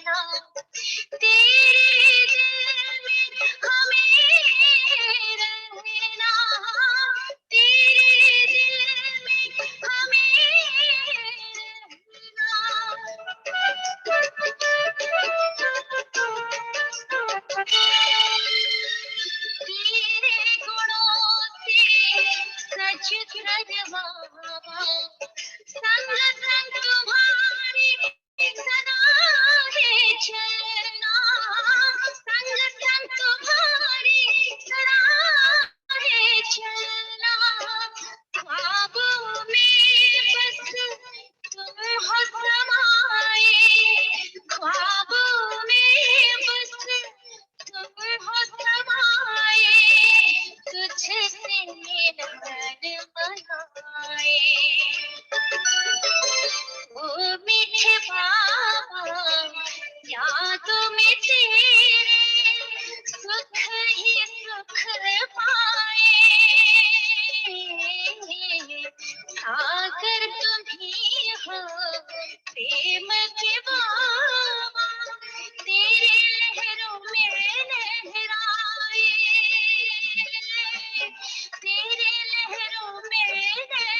रहना, तेरे दिल में हमें रहना, तेरे दिल में हमें तेरे गुणों से सज कर बाबा, संग संग तुम्हारे सदा है चलना, संग संग तुम्हारे सदा है चलना, ख्वाबों में बस तुम हो समाए, ख्वाबों में बस तुम हो समाए, तुझसे नैन बनाए, ओ मीठे बाबा यादों में तेरे सुख ही सुख पाए, सागर तुम ही हो प्रेम के बाबा, तेरे लहरों में लहराए, तेरे लहरों में लहराए।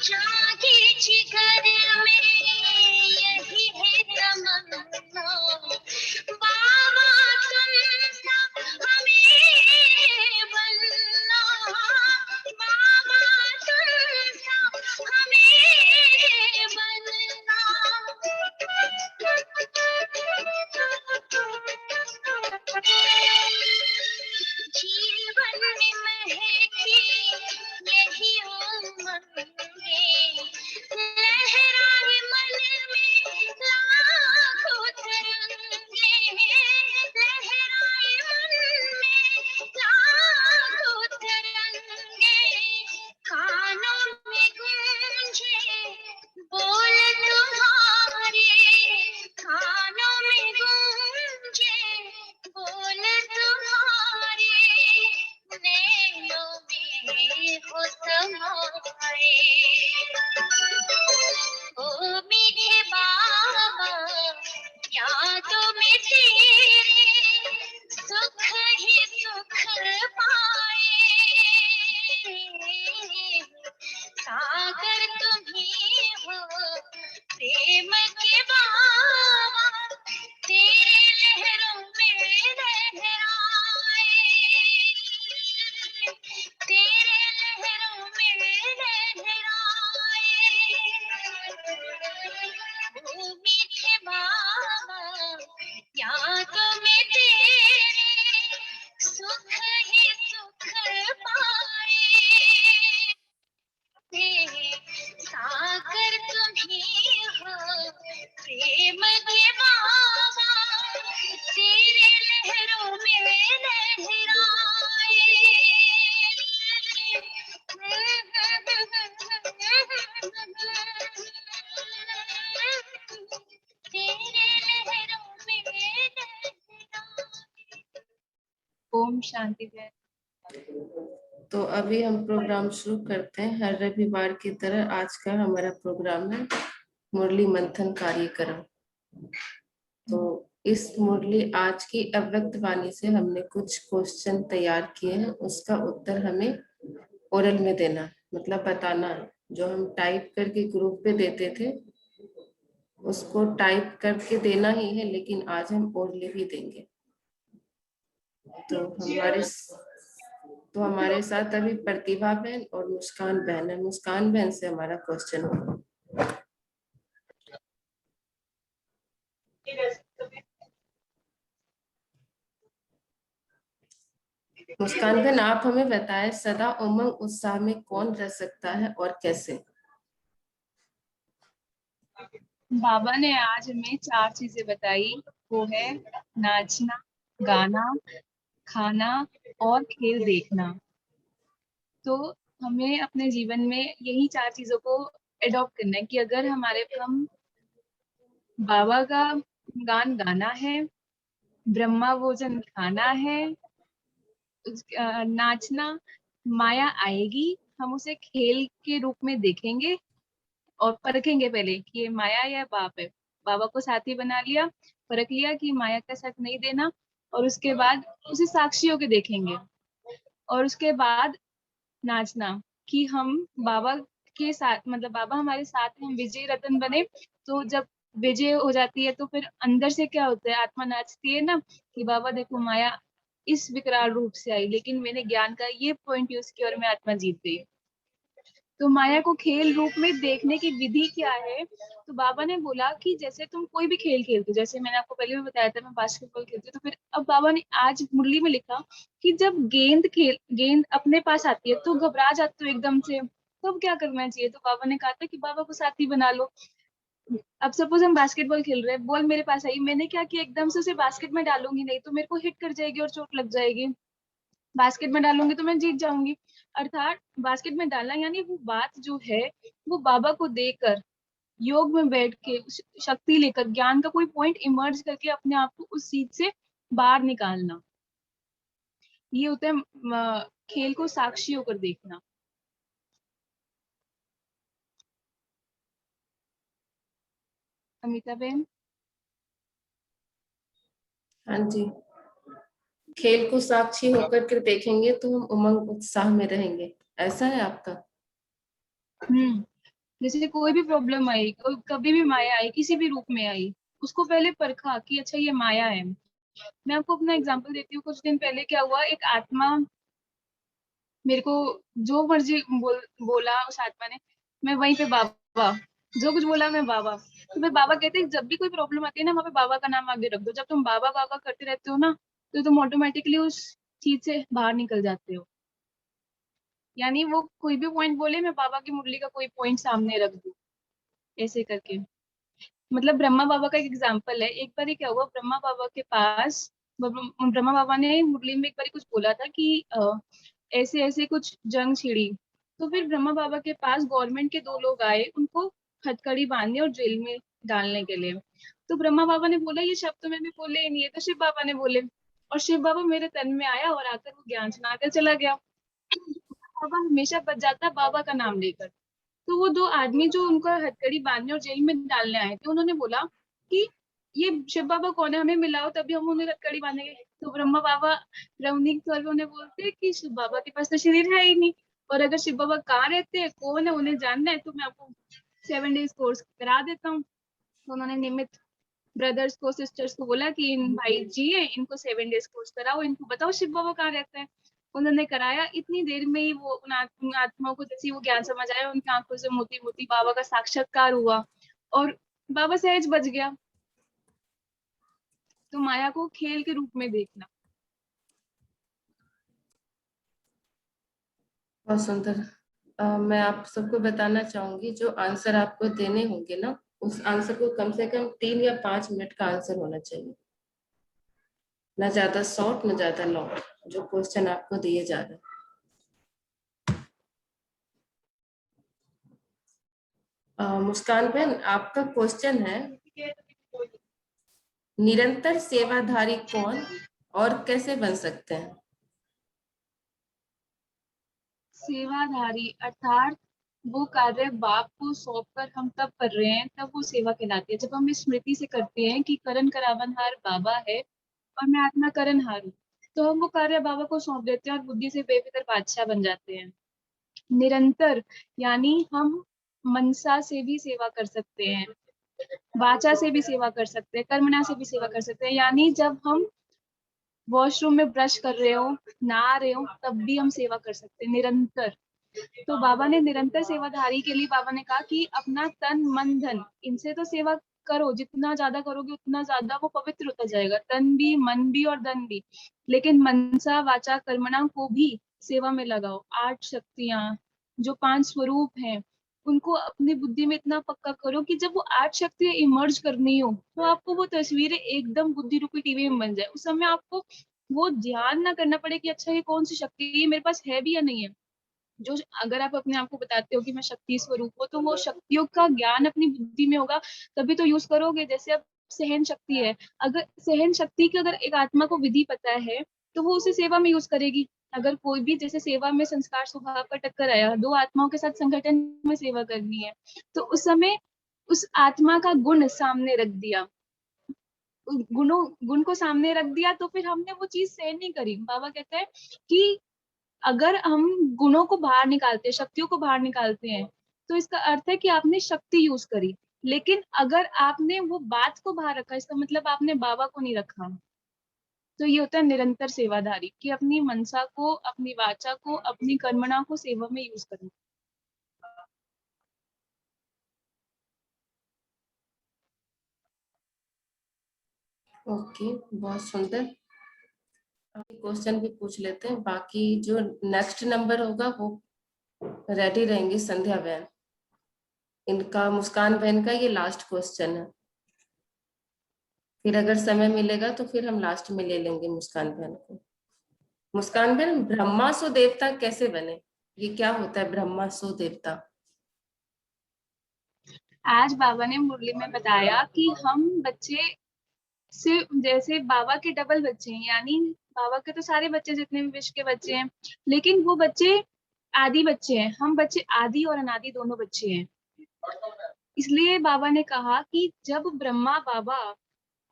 जागे जिगर में यही है तमन्ना, बाबा तुम सा हमें बनना, बाबा तुम सा हमें बनना, जीवन में महकी यही उमंगे, लहराए मन में लाखों तिरंगे, लहराए मन में लाखों तिरंगे, कानों में गूंजे बोल तुम्हारे, कानों में गूंजे बोल तुम्हारे, नैनों में हो समाए, ओ मीठे बाबा यादों में तेरे सुख ही सुख पाए, सागर तुम ही हो प्रेम के बाबा, तेरे लहरों में लहराए, तेरे लहरों में लहराए, ओ मीठे बाबा यादों में तेरे सुख ही सुख पाए, सागर तुम ही हो प्रेम के बाबा, तेरे लहरों में लहराए, तेरे लहरों में लहराए। ओम शांति जय। तो अभी हम प्रोग्राम शुरू करते हैं। हर रविवार की तरह आज का हमारा प्रोग्राम है मुरली मंथन कार्यक्रम। तो इस मुरली आज की अव्यक्त वाणी से हमने कुछ क्वेश्चन तैयार किए हैं, उसका उत्तर हमें ओरल में देना, मतलब बताना है। जो हम टाइप करके ग्रुप पे देते थे उसको टाइप करके देना ही है, लेकिन आज हम ओरली भी देंगे। तो हमारे साथ अभी प्रतिभा बहन और मुस्कान बहन है। मुस्कान बहन से हमारा क्वेश्चन होगा। मुस्कान बहन, आप हमें बताएं, सदा उमंग उत्साह में कौन रह सकता है और कैसे? बाबा ने आज हमें 4 चीजें बताई। वो है नाचना, गाना, खाना और खेल देखना। तो हमें अपने जीवन में यही 4 चीजों को एडॉप्ट करना है कि अगर हमारे हम बाबा का गान गाना है, ब्रह्मा भोजन खाना है, नाचना, माया आएगी, हम उसे खेल के रूप में देखेंगे और परखेंगे पहले कि ये माया या बाप है। बाबा को साथी बना लिया, परख लिया कि माया का साथ नहीं देना, और उसके बाद उसे साक्षी होके देखेंगे। और उसके बाद नाचना, कि हम बाबा के साथ, मतलब बाबा हमारे साथ हैं, हम विजय रतन बने। तो जब विजय हो जाती है तो फिर अंदर से क्या होता है, आत्मा नाचती है ना, कि बाबा देखो माया इस विकराल रूप से आई, लेकिन मैंने ज्ञान का ये पॉइंट यूज किया और मैं आत्मा जीत गई। तो माया को खेल रूप में देखने की विधि क्या है? तो बाबा ने बोला कि जैसे तुम कोई भी खेल खेलते हो, जैसे मैंने आपको पहले भी बताया था मैं बास्केटबॉल खेलती हूँ, तो फिर अब बाबा ने आज मुरली में लिखा कि जब गेंद अपने पास आती है तो घबरा जाते हो एकदम से, तो अब क्या करना चाहिए? तो बाबा ने कहा था कि बाबा को साथी बना लो। अब सपोज हम बास्केटबॉल खेल रहे हैं, बॉल मेरे पास आई, मैंने क्या किया, एकदम से उसे बास्केट में डालूंगी नहीं, तो मेरे को हिट कर जाएगी और चोट लग जाएगी। बास्केट में डालूंगी तो मैं जीत जाऊंगी। अर्थात बास्केट में डालना यानी वो बात जो है, वो बाबा को देकर योग में बैठ के शक्ति लेकर ज्ञान का कोई पॉइंट इमर्ज करके अपने आप को उस चीज से बाहर निकालना। ये होता है खेल को साक्षी होकर देखना। अमिता बहन। हाँ जी, खेल को साक्षी होकर के देखेंगे तो हम उमंग उत्साह में रहेंगे, ऐसा है आपका? जैसे कोई भी प्रॉब्लम आई, कभी भी माया आई, किसी भी रूप में आई, उसको पहले परखा कि अच्छा ये माया है। मैं आपको अपना एग्जांपल देती हूँ। कुछ दिन पहले क्या हुआ, एक आत्मा मेरे को जो मर्जी बोला उस आत्मा ने, मैं वहीं पे बाबा, जो कुछ बोला मैं बाबा। तो मैं बाबा कहते हैं जब भी कोई प्रॉब्लम आती है ना, वहाँ पे बाबा का नाम आगे रख दो। जब तुम बाबा बाबा करते रहते हो ना, तो तुम ऑटोमेटिकली उस चीज से बाहर निकल जाते हो। यानी वो कोई भी पॉइंट बोले, मैं बाबा की मुरली का कोई पॉइंट सामने रख दूं, ऐसे करके। मतलब ब्रह्मा बाबा का एक एग्जाम्पल है। एक बार क्या हुआ, ब्रह्मा बाबा के पास ब्रह्मा बाबा ने मुरली में एक बार कुछ बोला था कि ऐसे ऐसे कुछ जंग छिड़ी। तो फिर ब्रह्मा बाबा के पास गवर्नमेंट के 2 लोग आए, उनको हथकड़ी बांधने और जेल में डालने के लिए। तो ब्रह्मा बाबा ने बोला ये शब्द तो मैंने बोले ही नहीं है। तो शिव बाबा ने बोले, और शिव बाबा मेरे तन में आया और आकर वो ज्ञान सुनाकर चला गया। बाबा हमेशा बच जाता बाबा का नाम लेकर। तो वो 2 आदमी जो उनको हथकड़ी बांधने और जेल में डालने आए थे, उन्होंने बोला कि ये शिव बाबा कौन है, हमें मिलाओ तभी हम उन्हें हथकड़ी बांधेंगे। तो ब्रह्मा बाबा रमणीक तौर पे उन्हें बोलते हैं कि शिव बाबा के पास तो शरीर है ही नहीं, और अगर शिव बाबा कहाँ रहते हैं, कौन है, उन्हें जानना है, तो मैं आपको 7 डेज कोर्स करा देता हूँ। तो उन्होंने निमित ब्रदर्स को, सिस्टर्स को बोला कि इन भाई जी है, इनको 7 डेज कोर्स कराओ, इनको बताओ शिव बाबा कहाँ रहता है। उन्होंने कराया। इतनी देर में ही वो उन आत्माओं को जैसे वो ज्ञान समझ आया, उनकी आंखों से मोती मोती बाबा का साक्षात्कार हुआ और बाबा सहज बच गया। तो माया को खेल के रूप में देखना। बहुत सुंदर। मैं आप सबको बताना चाहूंगी, जो आंसर आपको देने होंगे ना, उस आंसर को कम से कम 3 या 5 मिनट का आंसर होना चाहिए, ना ज्यादा शॉर्ट ना ज्यादा लॉन्ग, जो क्वेश्चन आपको दिए जा रहे हैं। मुस्कान बहन, आपका क्वेश्चन है, निरंतर सेवाधारी कौन और कैसे बन सकते हैं? सेवाधारी अर्थात वो कार्य बाप को सौंप कर हम तब कर रहे हैं, तब वो सेवा कहलाती है। जब हम स्मृति से करते हैं कि करण करावनहार बाबा है और मैं आत्मा करणहार हूँ, तो हम वो कार्य बाबा को सौंप देते हैं और बुद्धि से बेफिक्र बादशाह बन जाते हैं। निरंतर यानी हम मनसा से भी सेवा कर सकते हैं, वाचा से भी सेवा कर सकते हैं, कर्मणा से भी सेवा कर सकते हैं। यानी जब हम वॉशरूम में ब्रश कर रहे हो, नहा रहे हो, तब भी हम सेवा कर सकते हैं निरंतर। तो बाबा ने निरंतर सेवाधारी के लिए बाबा ने कहा कि अपना तन मन धन इनसे तो सेवा करो, जितना ज्यादा करोगे उतना ज्यादा वो पवित्र होता जाएगा, तन भी, मन भी और धन भी। लेकिन मनसा वाचा कर्मणा को भी सेवा में लगाओ। 8 शक्तियां, जो 5 स्वरूप हैं, उनको अपनी बुद्धि में इतना पक्का करो कि जब वो 8 शक्तियां इमर्ज करनी हो तो आपको वो तस्वीरें एकदम बुद्धि रूपी टीवी में बन जाए। उस समय आपको वो ध्यान ना करना पड़े कि अच्छा ये कौन सी शक्ति है, ये मेरे पास है भी या नहीं है। जो अगर आप अपने आप को बताते हो कि मैं शक्ति स्वरूप हूँ, तो वो शक्तियों का ज्ञान अपनी बुद्धि में होगा, तभी तो यूज करोगे। जैसे अब सहन शक्ति है, अगर सहन शक्ति की अगर एक आत्मा को विधि पता है तो वो उसे सेवा में यूज करेगी। अगर कोई भी जैसे सेवा में संस्कार स्वभाव का टक्कर आया, दो आत्माओं के साथ संगठन में सेवा करनी है, तो उस समय उस आत्मा का गुण सामने रख दिया, गुण को सामने रख दिया, तो फिर हमने वो चीज सहन नहीं करी। बाबा कहते हैं कि अगर हम गुणों को बाहर निकालते हैं, शक्तियों को बाहर निकालते हैं, तो इसका अर्थ है कि आपने शक्ति यूज करी। लेकिन अगर आपने वो बात को बाहर रखा, इसका मतलब आपने बाबा को नहीं रखा। तो ये होता है निरंतर सेवाधारी, कि अपनी मनसा को, अपनी वाचा को, अपनी कर्मणा को सेवा में यूज करना। ओके, बहुत सुंदर। क्वेश्चन भी पूछ लेते हैं, बाकी जो नेक्स्ट नंबर होगा वो रेडी रहेंगी संध्या बहन। इनका, मुस्कान बहन का ये लास्ट क्वेश्चन है, फिर अगर समय मिलेगा तो फिर हम लास्ट में ले लेंगे मुस्कान बहन को। मुस्कान बहन, ब्रह्मासु देवता कैसे बने? ये क्या होता है ब्रह्मासु देवता? आज बाबा ने मुरली में बताया कि हम बच्चे से जैसे बाबा के डबल बच्चे हैं, यानी बाबा के तो सारे बच्चे जितने भी विश्व के बच्चे हैं, लेकिन वो बच्चे आदि बच्चे हैं। हम बच्चे आदि और अनादि दोनों बच्चे हैं। इसलिए बाबा ने कहा कि जब ब्रह्मा बाबा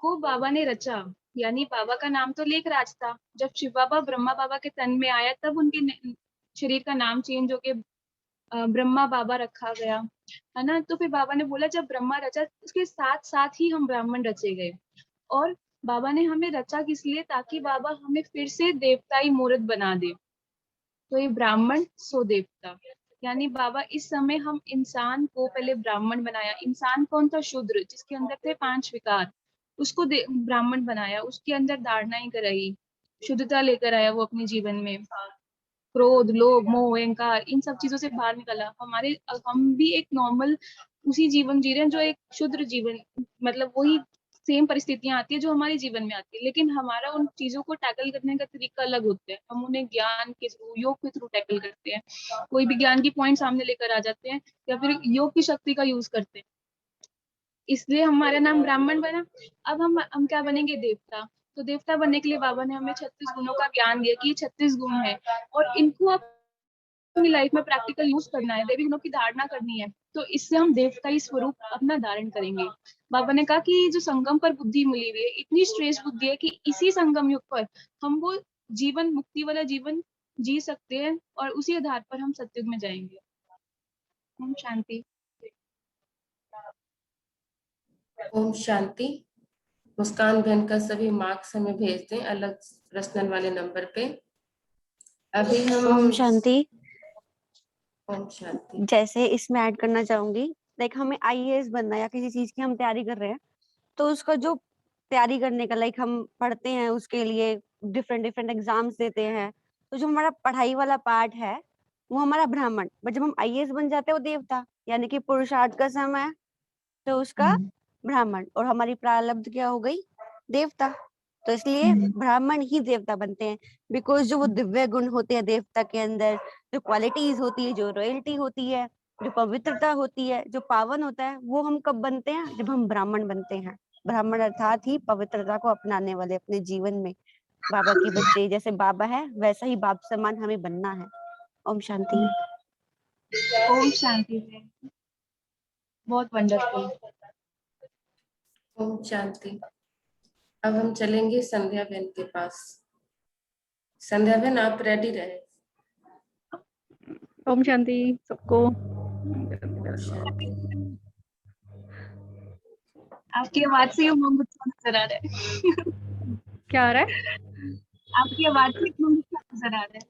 को बाबा ने रचा, यानी बाबा का नाम तो लेखराज था, जब शिव बाबा ब्रह्मा बाबा के तन में आया तब उनके शरीर का नाम चेंज होके ब्रह्मा बाबा रखा गया, है ना। तो फिर बाबा ने बोला जब ब्रह्मा रचा, उसके साथ साथ ही हम ब्राह्मण रचे गए। और बाबा ने हमें रचा किस लिए? ताकि बाबा हमें फिर से देवताई मूर्त बना दे। तो ये ब्राह्मण सो देवता, यानी बाबा इस समय हम इंसान को पहले ब्राह्मण बनाया। इंसान कौन था? शूद्र, जिसके अंदर थे 5 विकार, उसको ब्राह्मण बनाया, उसके अंदर धारणा ही कराई, शुद्धता लेकर आया वो अपने जीवन में। क्रोध, लोभ, मोह, अहंकार, इन सब चीजों से बाहर निकला। हम भी एक नॉर्मल उसी जीवन जी रहे हैं जो एक शुद्र जीवन, मतलब वही सेम परिस्थितियां आती है जो हमारे जीवन में आती है, लेकिन हमारा उन चीजों को टैकल करने का तरीका अलग होता है। हम उन्हें ज्ञान के थ्रू, योग के थ्रू टैकल करते हैं। कोई भी ज्ञान की पॉइंट सामने लेकर आ जाते हैं, या फिर योग की शक्ति का यूज करते हैं। इसलिए हमारा नाम ब्राह्मण बना। अब हम क्या बनेंगे? देवता। तो देवता बनने के लिए बाबा ने हमें 36 गुणों का ज्ञान दिया कि ये 36 गुण है, और इनको आप अपनी लाइफ में प्रैक्टिकल यूज करना है, देवी गुणों की धारणा करनी है। तो इससे हम देवताई स्वरूप अपना धारण करेंगे। बाबा ने कहा कि जो संगम पर बुद्धि मिली हुई है, इतनी श्रेष्ठ बुद्धि है कि इसी संगम युग पर हम वो जीवन, मुक्ति वाला जीवन जी सकते हैं, और उसी आधार पर हम सत्युग में जाएंगे। ओम शांति। ओम शांति। मुस्कान बहन का सभी मार्क्स हमें भेज दें अलग पर्सनल वाले नंबर पे। अभी हम ओम शांति। ओम शांति। जैसे इसमें ऐड करना चाहूंगी, लाइक हमें आईएएस बनना है या किसी चीज की हम तैयारी कर रहे हैं, तो उसका जो तैयारी करने का, लाइक हम पढ़ते हैं उसके लिए, डिफरेंट डिफरेंट एग्जाम्स देते हैं, तो जो हमारा पढ़ाई वाला पार्ट है वो हमारा ब्राह्मण। बट जब हम आईएएस बन जाते हैं वो देवता, यानी कि पुरुषार्थ का समय है, तो उसका ब्राह्मण, और हमारी प्रारब्ध क्या हो गई? देवता। तो इसलिए ब्राह्मण ही देवता बनते हैं, बिकॉज जो वो दिव्य गुण होते हैं देवता के अंदर, जो क्वालिटीज होती है, जो रॉयल्टी होती है, जो पवित्रता होती है, जो पावन होता है, वो हम कब बनते हैं? जब हम ब्राह्मण बनते हैं। ब्राह्मण अर्थात ही पवित्रता को अपनाने वाले, अपने जीवन में बाबा के बच्चे। जैसे बाबा है वैसा ही बाप समान हमें बनना है। ओम शांति। ओम शांति। बहुत वंडरफुल। ओम शांति। अब हम चलेंगे संध्या बहन के पास। संध्या बहन, आप रेडी रहे। ओम शांति सबको। ओम शांति। आपकी आवाज से उमंग गुस्सा नजर आ रहा है। क्या आ रहा है? आपकी आवाज से उमंग गुस्सा नजर आ रहा है।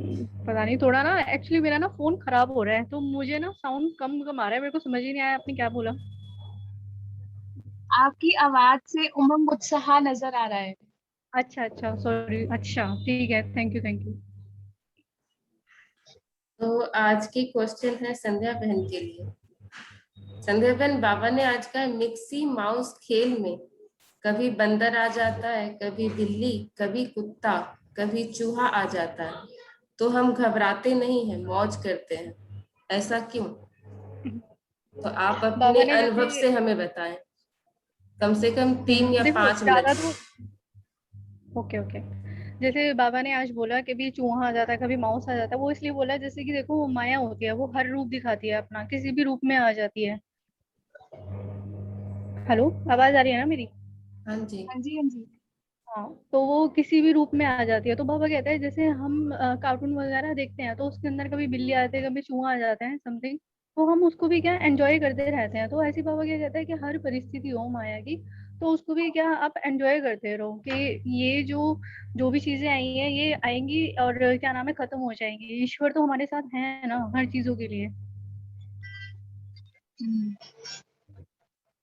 पता नहीं, थोड़ा ना एक्चुअली मेरा ना फोन खराब हो रहा है, तो मुझे ना साउंड कम कम आ रहा है। मेरे को समझ ही नहीं आया आपने क्या बोला। आपकी आवाज से उमंग उत्साह नजर आ रहा है। अच्छा अच्छा, सॉरी। अच्छा ठीक है, थैंक यू थैंक यू। तो आज की क्वेश्चन है संध्या बहन के लिए। संध्या बहन, बाबा ने आज का मिक्सी माउस खेल में कभी बंदर आ जाता है, कभी बिल्ली, कभी कुत्ता, कभी चूहा आ जाता है, तो हम घबराते नहीं हैं, मौज करते हैं, ऐसा क्यों? तो आप बाबा अपने ने अनुभव जैसे से हमें बताएं, कम से कम 3 या 5 मिनट। ज्यादा तो ओके ओके। जैसे बाबा ने आज बोला कि भी चूहा आ जाता है, कभी माउस आ जाता है, वो इसलिए बोला जैसे कि देखो वो माया होती है, वो हर रूप दिखाती है अपना, किसी भी रूप में आ जाती है। हेलो, आवाज आ रही है ना मेरी? हाँ जी। हाँ जी, हाँ जी। हाँ, तो वो किसी भी रूप में आ जाती है। तो बाबा कहते हैं जैसे हम कार्टून वगैरह देखते हैं, तो उसके अंदर कभी बिल्ली आते हैं, कभी चूहा आ जाते हैं समथिंग, तो हम उसको भी क्या एंजॉय करते रहते हैं। तो ऐसी बाबा क्या कहता है कि हर परिस्थिति हो माया की, तो उसको भी क्या आप एंजॉय करते रहो कि ये जो जो भी चीजें आई हैं ये आएंगी और क्या नाम है खत्म हो जाएंगी। ईश्वर तो हमारे साथ है ना हर चीजों के लिए। हम्म।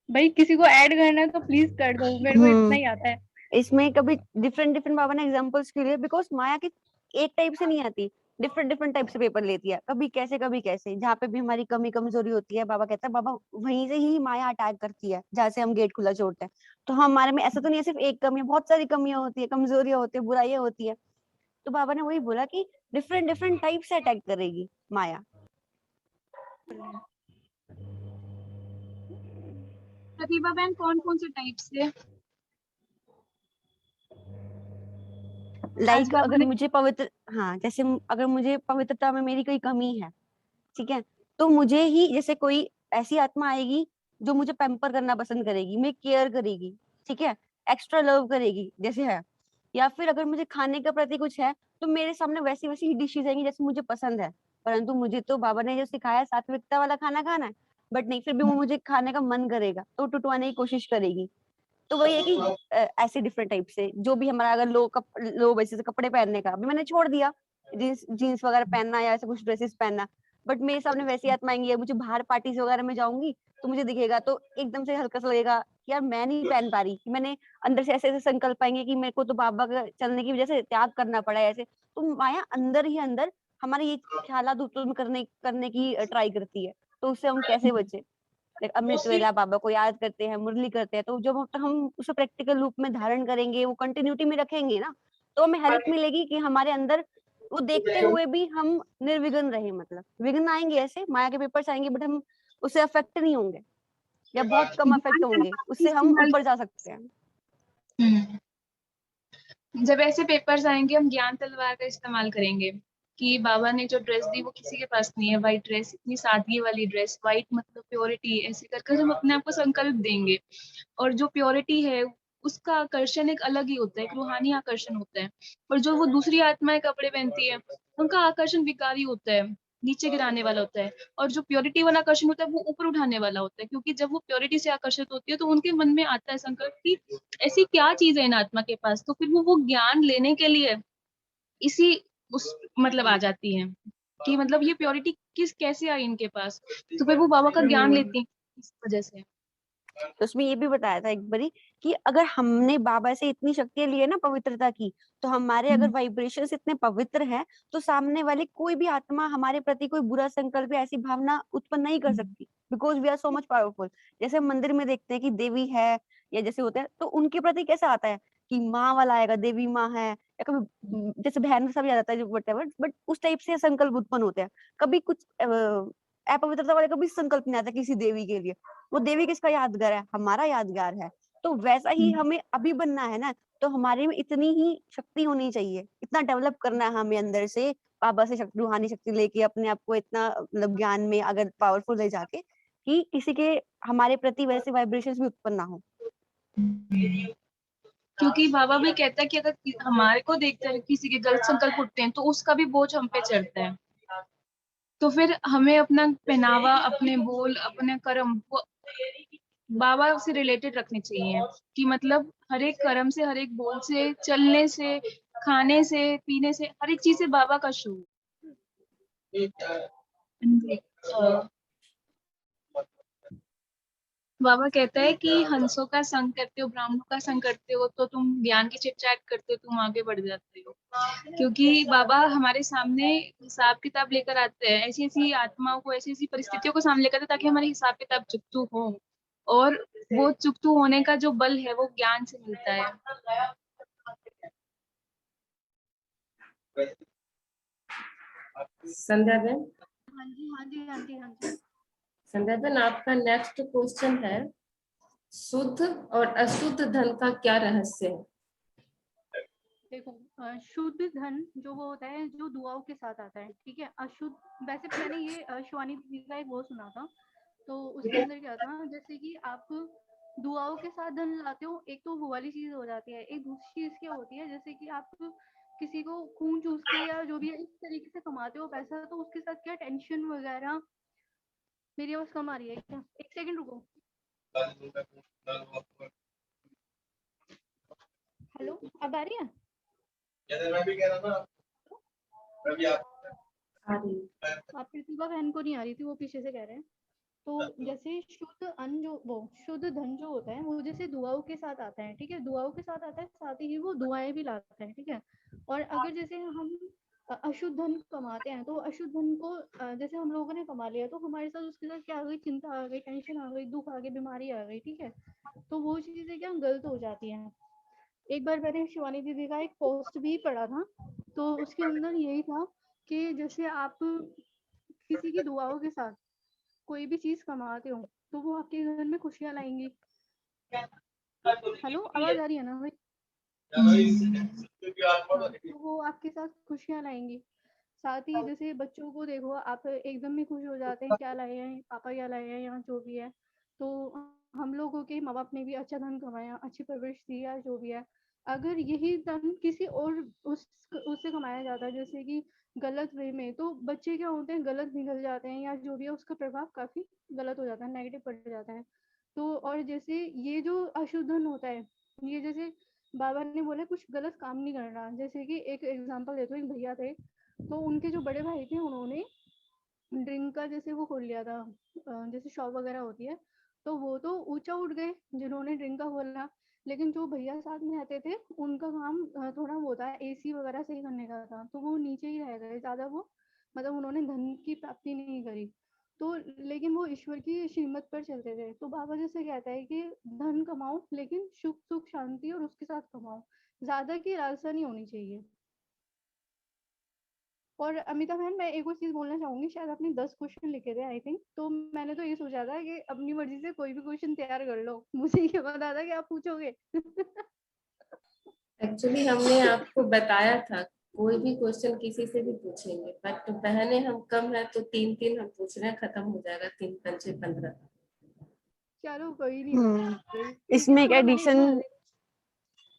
भाई किसी को ऐड करना है तो प्लीज कर दो, मेरे को इतना हम्म ही आता है। इसमें कभी डिफरेंट डिफरेंट बाबा ने एग्जांपल्स के लिए, बिकॉज माया की एक टाइप से नहीं आती, डिफरेंट डिफरेंट टाइप से पेपर लेती है, कभी कैसे जहाँ पे भी हमारी कमी कमजोरी होती है, बाबा कहता है बाबा वहीं से ही माया अटैक करती है, जहाँ से हम गेट खुला छोड़ते हैं। तो हमारे में ऐसा तो नहीं है सिर्फ एक कमी है, बहुत सारी कमियां होती है, कमजोरियां होती है, बुराइयां होती है। तो बाबा ने वही बोला कि डिफरेंट डिफरेंट टाइप से अटैक करेगी माया। प्रतिभा बहन, कौन कौन से टाइप से? आज लाइक बाबा अगर ने। मुझे पवित्र, हाँ जैसे अगर मुझे पवित्रता में मेरी कोई कमी है, ठीक है, तो मुझे ही जैसे कोई ऐसी आत्मा आएगी जो मुझे पैम्पर करना पसंद करेगी, मेरी केयर करेगी, ठीक है, एक्स्ट्रा लव करेगी जैसे है। या फिर अगर मुझे खाने के प्रति कुछ है, तो मेरे सामने वैसी वैसी ही डिशेज आएंगी जैसे मुझे पसंद है। परंतु मुझे तो बाबा ने जो सिखाया है सात्विकता वाला खाना खाना है, बट नहीं, फिर भी वो मुझे खाने का मन करेगा तो टुटवाने की कोशिश करेगी। तो वही है कि ऐसे डिफरेंट टाइप से जो भी हमारा, अगर लो बेसिस कपड़े पहनने का अभी मैंने छोड़ दिया, जीन्स जीन्स वगैरह पहनना या ऐसे कुछ ड्रेसेस पहनना, बट मेरे सामने वैसी आत्मा आएंगी, या मुझे बाहर पार्टीज वगैरह में जाऊंगी तो मुझे दिखेगा तो एकदम से हल्का सा लगेगा कि यार मैं नहीं पहन पा रही, कि मैंने अंदर से ऐसे ऐसे संकल्प आएंगे कि मेरे को तो बाबा का चलने की वजह से त्याग करना पड़ा है ऐसे। तो माया अंदर ही अंदर हमारे ये ख्यालात उत्पन्न करने करने की ट्राई करती है। तो उससे हम कैसे बचे? अमृत वेला बाबा को याद करते हैं, मुरली करते हैं, तो जब हम उसे प्रैक्टिकल रूप में धारण करेंगे, वो कंटिन्यूटी में रखेंगे ना, तो हमें हेल्प मिलेगी कि हमारे अंदर वो देखते हुए भी हम निर्विघ्न रहे। मतलब विघ्न आएंगे, ऐसे माया के पेपर्स आएंगे, बट हम उससे अफेक्ट नहीं होंगे या बहुत कम अफेक्ट ज्ञान होंगे, तलवार का उससे हम इस्तेमाल। ऊपर जा सकते हैं। जब ऐसे पेपर्स आएंगे हम ज्ञान तलवार का इस्तेमाल करेंगे कि बाबा ने जो ड्रेस दी वो किसी के पास नहीं है, व्हाइट ड्रेस, इतनी सादगी वाली ड्रेस, व्हाइट मतलब प्योरिटी, ऐसे करके हम अपने आप को संकल्प देंगे। और जो प्योरिटी है उसका आकर्षण एक अलग ही होता है, एक रूहानी आकर्षण होता है। और जो वो दूसरी आत्माएं कपड़े पहनती है उनका आकर्षण विकारी होता है, नीचे गिराने वाला होता है। और जो प्योरिटी वाला आकर्षण होता है वो ऊपर उठाने वाला होता है, क्योंकि जब वो प्योरिटी से आकर्षित होती है तो उनके मन में आता है संकल्प कि ऐसी क्या चीज है इन आत्मा के पास, तो फिर वो ज्ञान लेने के लिए इसी उस मतलब आ जाती है कि मतलब ये प्योरिटी किस कैसे आई इनके पास, तो फिर वो बाबा का ज्ञान लेती है इस वजह से। तो उसमें ये भी बताया था एक बारी कि अगर हमने बाबा से इतनी शक्तियां ली है ना पवित्रता की, तो हमारे अगर वाइब्रेशंस इतने पवित्र हैं, तो सामने वाले कोई भी आत्मा हमारे प्रति कोई बुरा संकल्प या ऐसी भावना उत्पन्न नहीं कर सकती, because we are so much powerful. जैसे हम मंदिर में देखते हैं कि देवी है या जैसे होता है, तो उनके प्रति कैसा आता है कि माँ वाला आएगा, देवी माँ है, या कभी जैसे बहन सा भी आ जाता है, वट एवर, बट उस टाइप से संकल्प उत्पन्न होते हैं। कभी कुछ अपवित्रता वाले कभी संकल्प नहीं आता किसी देवी के लिए। वो देवी किसका यादगार है? हमारा यादगार है। तो वैसा ही हमें अभी बनना है ना, तो हमारे में इतनी ही शक्ति होनी चाहिए, इतना डेवलप करना है हमें अंदर से, बाबा से शक्ति, रूहानी शक्ति लेके अपने आप को इतना मतलब ज्ञान में अगर पावरफुल ले जाके कि किसी के हमारे प्रति वैसे वाइब्रेशंस भी उत्पन्न ना हो। क्योंकि बाबा भी कहता है कि अगर हमारे को देखकर किसी के गलत संकल्प उठते हैं तो उसका भी बोझ हम पे चढ़ता है। तो फिर हमें अपना पहनावा, अपने बोल, अपने कर्म वो बाबा से रिलेटेड रखने चाहिए, कि मतलब हर एक कर्म से, हर एक बोल से, चलने से, खाने से, पीने से, हर एक चीज से बाबा का शो। बाबा कहता है कि हंसों का संग करते हो, ब्राह्मणों का संग करते हो तो तुम ज्ञान की चिट-चैट करते हो, तुम आगे बढ़ जाते हो। क्योंकि बाबा हमारे सामने हिसाब किताब लेकर आते हैं, ऐसी-ऐसी आत्माओं को, ऐसी-ऐसी परिस्थितियों को सामने लेकर आते हैं ताकि हमारे हिसाब किताब चुकतू हो, और वो चुकतू होने का जो बल है वो ज्ञान से मिलता है। संध्या बहन, हाँ जी, हाँ जी, हाँ जी, हाँ जी। संध्या बहन, आपका नेक्स्ट क्वेश्चन है, शुद्ध और अशुद्ध धन का क्या रहस्य है? देखो, शुद्ध धन जो वो होता है जो दुआओं के साथ आता है, ठीक है। अशुद्ध, वैसे मैंने ये शिवानी दीदी का एक वो सुना था, तो उसके अंदर क्या था, जैसे कि आप दुआओं के साथ धन लाते हो, एक तो वो वाली चीज हो जाती है। एक दूसरी चीज क्या होती है, जैसे कि आप किसी को खून चूस के या जो भी है इस तरीके से कमाते हो पैसा, तो उसके साथ क्या टेंशन वगैरह। मेरी आवाज कम आ रही है क्या? एक सेकंड रुको। हेलो, अब आ रही है? आप प्रतिभा बहन को नहीं आ रही थी, वो पीछे से कह रहे हैं। तो जैसे शुद्ध अन्न जो वो शुद्ध धन जो होता है वो जैसे दुआओं के साथ आता है, ठीक है। दुआओं के साथ आता है, साथ ही वो दुआएं भी लाता है, ठीक है। और अगर जैसे हम अशुद्ध धन कमाते हैं, तो अशुद्ध धन को जैसे हम लोगों ने कमा लिया, तो हमारे साथ उसके साथ क्या आ गई, चिंता आ गई, टेंशन आ गई, दुख आ गई, बीमारी आ गई, ठीक है। तो वो चीजें क्या गलत हो जाती हैं। एक बार मैंने शिवानी दीदी का एक पोस्ट भी पढ़ा था, तो उसके अंदर यही था कि जैसे आप किसी की दुआओं के साथ कोई भी चीज कमाते हो, तो वो आपके घर में खुशियां लाएंगी। हेलो, आवाज आ रही है ना भाई? हाँ, तो वो आपके साथ खुशियां लाएंगी। साथ ही जैसे बच्चों को देखो, आप एकदम ही खुश हो जाते हैं, क्या लाए हैं पापा, क्या लाए हैं, यहाँ जो भी है। तो हम लोगों के माँ बाप ने भी अच्छा धन कमाया, अच्छी परवरिश दी या जो भी है। अगर यही धन किसी और उससे कमाया जाता है, जैसे कि गलत वे में, तो बच्चे क्या होते हैं, गलत निकल जाते हैं, या जो भी है उसका प्रभाव काफी गलत हो जाता है, नेगेटिव पड़ जाता है। तो और जैसे ये जो अशुद्ध धन होता है, ये जैसे बाबा ने बोला कुछ गलत काम नहीं करना। जैसे कि एक एग्जांपल देते, एक भैया थे, तो उनके जो बड़े भाई थे, उन्होंने ड्रिंक का जैसे वो खोल लिया था, जैसे शॉप वगैरह होती है। तो वो तो ऊंचा उठ गए जिन्होंने ड्रिंक का खोला, लेकिन जो भैया साथ में रहते थे, उनका काम थोड़ा वो था, एसी वगैरह सही करने का था, तो वो नीचे ही रह गए ज्यादा। वो मतलब उन्होंने धन की प्राप्ति नहीं करी। तो लेकिन वो ईश्वर की श्रीमत पर चलते थे। तो बाबा जैसे कहता है कि धन कमाओ, लेकिन सुख सुख शांति और उसके साथ कमाओ, ज्यादा की लालसा नहीं होनी चाहिए। और अमिता बहन, मैं एक और चीज बोलना चाहूंगी, शायद आपने 10 क्वेश्चन लिखे थे आई थिंक, तो मैंने तो ये सोचा था कि अपनी मर्जी से कोई भी क्वेश्चन तैयार कर लो, मुझे ये पता था कि आप पूछोगे। एक्चुअली हमने आपको बताया था कोई भी क्वेश्चन किसी से भी पूछेंगे, बट बहने हम कम है तो 3-3 हम पूछ रहे हैं, खत्म हो जाएगा 3-5-6-15। चलो कोई नहीं भाई, ठीक है, इसमें एक थोड़ा मैंने एडिशन इतना अर्ली।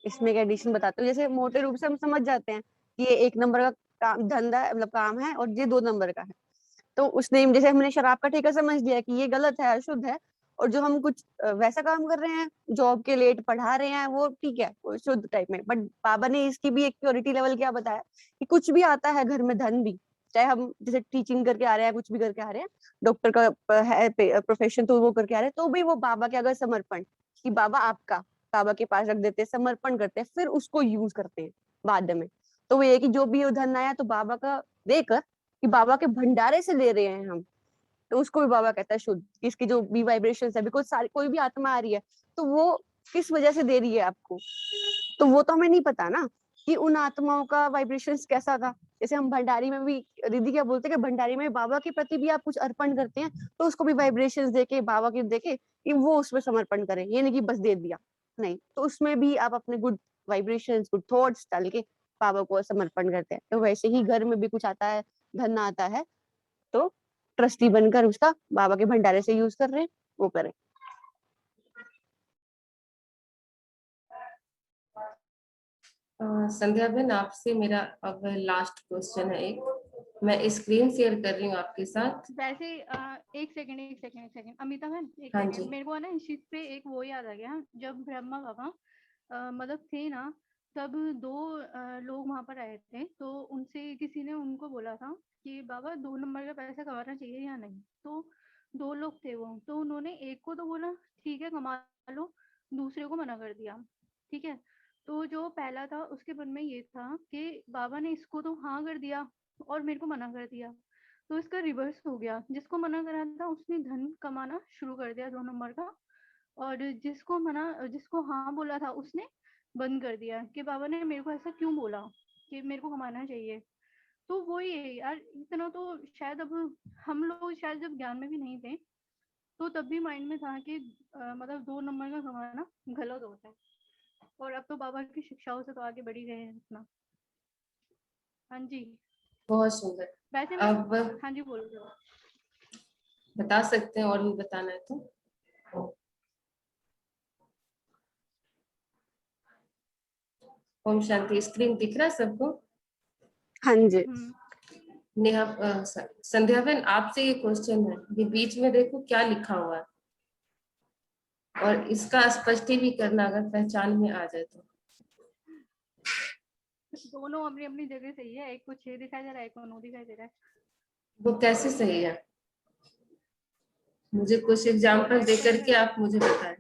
इसमें एक एडिशन बताते हो, जैसे मोटे रूप से हम समझ जाते हैं कि ये 1 नंबर का काम धंधा है, मतलब काम है, और ये 2 नंबर का है। तो उसने जैसे हमने शराब का ठेका समझ लिया कि ये गलत है, अशुद्ध है, और जो हम कुछ वैसा काम कर रहे हैं, जॉब के लिए पढ़ा रहे हैं, वो ठीक है, वो शुद्ध टाइप में। बट बाबा ने इसकी भी एक प्योरिटी लेवल क्या बताया, कि कुछ भी आता है घर में, धन भी, चाहे हम जैसे टीचिंग करके आ रहे हैं, कुछ भी करके आ रहे हैं, डॉक्टर का है प्रोफेशन, तो वो करके आ रहे हैं, तो भी वो बाबा के अगर समर्पण, कि बाबा आपका, बाबा के पास रख देते हैं, समर्पण करते हैं, फिर उसको यूज करते हैं बाद में। तो वो ये कि जो भी धन आया तो बाबा का देकर, कि बाबा के भंडारे से ले रहे हैं हम, तो उसको भी बाबा कहता है शुद्ध। इसकी जो भी वाइब्रेशन है, बिकॉज सारी कोई भी आत्मा आ रही है, तो वो किस वजह से दे रही है आपको, तो वो तो हमें नहीं पता ना, कि उन आत्माओं का वाइब्रेशन कैसा था। जैसे हम भंडारी में भी, दीदी क्या बोलते हैं कि भंडारी में बाबा के प्रति भी आप कुछ अर्पण करते हैं, तो उसको भी वाइब्रेशंस देके, बाबा के देके, कि वो उसमें समर्पण करें, ये नहीं कि बस दे दिया, नहीं, तो उसमें भी आप अपने गुड वाइब्रेशंस, गुड थॉट्स डाल के बाबा को समर्पण करते हैं। तो वैसे ही घर में भी कुछ आता है, धन आता है, तो ट्रस्टी बनकर उसका बाबा के भंडारे से यूज कर रहे हैं, वो करें। संध्या बहन, आपसे मेरा अब लास्ट क्वेश्चन है एक, मैं स्क्रीन शेयर कर रही हूँ आपके साथ। वैसे एक सेकंड अमिता बहन, एक हाँ सेकंड, जी। मेरे को ना इस चीज पे एक वो याद आ गया, जब ब्रह्मा बाबा मतलब थे ना, तब 2 लोग वहाँ पर आए थे, तो उनसे किसी ने उनको बोला था कि बाबा 2 नंबर का पैसा कमाना चाहिए या नहीं? तो 2 लोग थे वो, तो उन्होंने एक को तो बोला ठीक है कमा लो, दूसरे को मना कर दिया, ठीक है? तो जो पहला था उसके मन में ये था कि बाबा ने इसको तो हाँ कर दिया और मेरे को मना कर दिया, तो इसका रिवर्स हो गया। जिसको मना करा था उसने धन कमाना शुरू कर दिया 2 नंबर का, और जिसको हाँ बोला था उसने बंद कर दिया कि बाबा ने मेरे को ऐसा क्यों बोला कि मेरे को कमाना चाहिए। तो वही है यार, इतना तो शायद अब हम लोग शायद जब ज्ञान में भी नहीं थे तो तब भी माइंड में था कि मतलब 2 नंबर का कमाना गलत होता है, और अब तो बाबा की शिक्षाओं से तो आगे बढ़ ही गए हैं इतना। हाँ जी। बहुत सुंदर। वैसे मैं अब हाँ जी बोलो। बता सकते हैं और भी बताना है तो। ओम शांति। स्क्रीन दिख रहा है सबको? हाँ जी। नेहा संध्या बहन आपसे ये क्वेश्चन है, ये बीच में देखो क्या लिखा हुआ है, और इसका स्पष्टीकरण अगर पहचान में आ जाए तो। दोनों अपनी अपनी जगह सही है, एक को 6 दिखाई दे रहा है, एक को 9 दिखाई दे रहा है। वो कैसे सही है? मुझे कुछ एग्जाम्पल देकर के आप मुझे बताएं।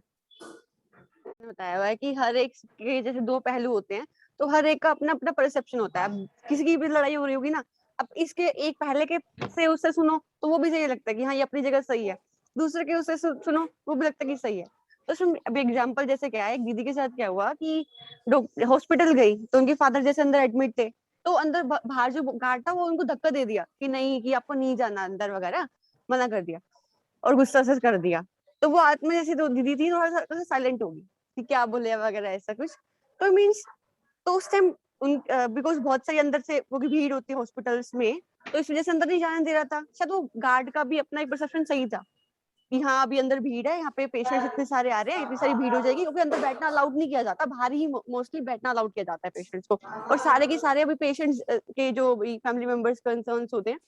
बताया हुआ है कि हर एक के जैसे 2 पहलू होते हैं, तो हर एक का अपना अपना परसेप्शन होता है। अब किसी की भी लड़ाई हो रही होगी ना, अब इसके एक पहले के से उससे सुनो तो वो भी सही लगता है कि हाँ ये अपनी जगह सही है, दूसरे के उससे सुनो वो भी लगता है कि सही है। तो उसमें अभी एग्जाम्पल जैसे क्या है, एक दीदी के साथ क्या हुआ कि हॉस्पिटल गई तो उनके फादर जैसे अंदर एडमिट थे, तो अंदर बाहर जो गार्ड था वो उनको धक्का दे दिया कि नहीं कि आपको नहीं जाना अंदर वगैरह, मना कर दिया और गुस्सा से कर दिया। तो वो आत्मा जैसी तो दीदी थी थोड़ा सा साइलेंट होगी कि क्या बोले वगैरह ऐसा कुछ। तो मीन्स तो उस टाइम उन बिकॉज बहुत सारी अंदर से वो की भीड़ होती है हॉस्पिटल्स में, तो इस वजह से अंदर नहीं जाने दे रहा था। शायद वो गार्ड का भी अपना एक परसेप्शन सही था कि हाँ अभी अंदर भीड़ है, यहाँ पे पेशेंट्स इतने सारे आ रहे हैं, इतनी सारी भीड़ हो जाएगी, क्योंकि अंदर बैठना अलाउड नहीं किया जाता, बाहर ही मोस्टली बैठना अलाउड किया जाता है पेशेंट्स को। और सारे के सारे अभी पेशेंट्स के जो फैमिली मेंबर्स कंसर्न्स होते हैं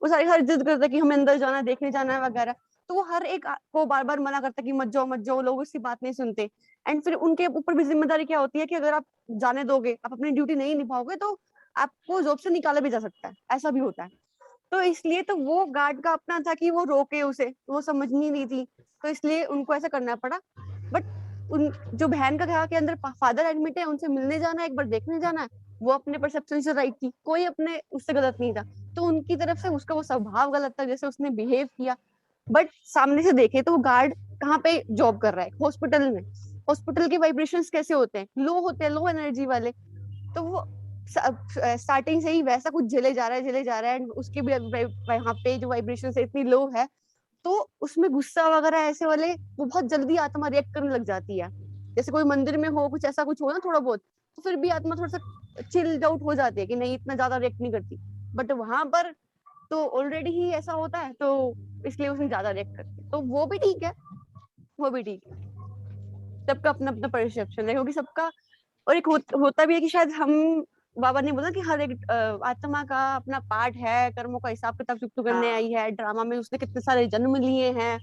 वो सारे हर जिद करते हैं कि हमें अंदर जाना है, देखने जाना है वगैरह। तो वो हर एक को बार बार मना करता है कि मत जाओ, लोग उसकी बात नहीं सुनते। एंड फिर उनके ऊपर भी जिम्मेदारी क्या होती है कि अगर आप जाने दोगे, आप अपनी ड्यूटी नहीं निभाओगे, तो आपको जॉब से निकाला भी जा सकता है, ऐसा भी होता है। तो इसलिए तो वो गार्ड का अपना था कि वो रोके उसे, वो समझनी नहीं थी, तो इसलिए उनको ऐसा करना पड़ा। बट उन जो बहन का था कि अंदर फादर एडमिट है, उनसे मिलने जाना है, एक बार देखने जाना है, वो अपने परसेप्शन से राइट थी, कोई अपने उससे गलत नहीं था। तो उनकी तरफ से उसका वो स्वभाव गलत था जैसे उसने बिहेव किया। बट सामने से देखे तो वो गार्ड कहाँ पे जॉब कर रहा है? हॉस्पिटल में। हॉस्पिटल के वाइब्रेशंस कैसे होते हैं? लो होते हैं, लो एनर्जी वाले। तो वो स्टार्टिंग से ही वैसा कुछ झेले जा रहा है एंड उसके भी वहाँ पे जो वाइब्रेशन है इतनी लो है, तो उसमें गुस्सा वगैरह ऐसे वाले वो बहुत जल्दी आत्मा रिएक्ट करने लग जाती है। जैसे कोई मंदिर में हो, कुछ ऐसा कुछ हो ना थोड़ा बहुत, तो फिर भी आत्मा थोड़ा सा चिल्ड आउट हो जाती है कि नहीं इतना ज्यादा रिएक्ट नहीं करती। बट वहां पर तो ऑलरेडी ही ऐसा होता है, तो इसलिए उसमें ज्यादा रिएक्ट करती है। तो वो भी ठीक है, वो भी ठीक है। सबका अपना अपना परसेप्शन है, क्योंकि सबका। और एक होता भी है कि शायद हम, बाबा ने बोला कि हर एक आत्मा का अपना पार्ट है, कर्मों का हिसाब किताब चुकता करने आई है। ड्रामा में उसने कितने सारे जन्म लिए हैं,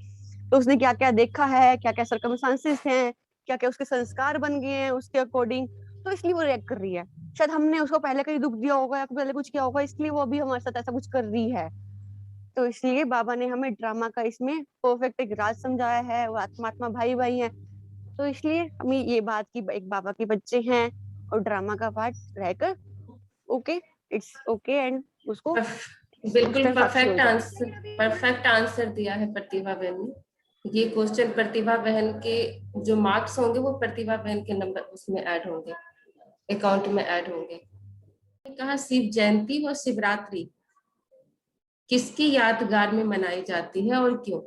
तो उसने क्या क्या देखा है, क्या क्या सर्कमस्टांसेस हैं, क्या क्या उसके संस्कार बन गए हैं उसके अकॉर्डिंग, तो इसलिए वो रिएक्ट कर रही है। शायद हमने उसको पहले कहीं दुख दिया होगा या पहले कुछ किया होगा, इसलिए वो अभी हमारे साथ ऐसा कुछ कर रही है। तो इसलिए बाबा ने हमें ड्रामा का इसमें परफेक्ट एक राज समझाया है, वो आत्मा आत्मा भाई भाई है। तो इसलिए हमें ये बात की एक बाबा के बच्चे हैं और ड्रामा का पार्ट रहकर ओके, इट्स ओके एंड उसको उस बिल्कुल टाइम साक्षी हो जाए। परफेक्ट आंसर दिया है प्रतिभा बहन ने। ये क्वेश्चन प्रतिभा बहन के जो मार्क्स होंगे वो प्रतिभा बहन के नंबर उसमें ऐड होंगे, अकाउंट में ऐड होंगे। कहा शिव जयंती व शिवरात्रि किसकी यादगार में मनाई जाती है और क्यों?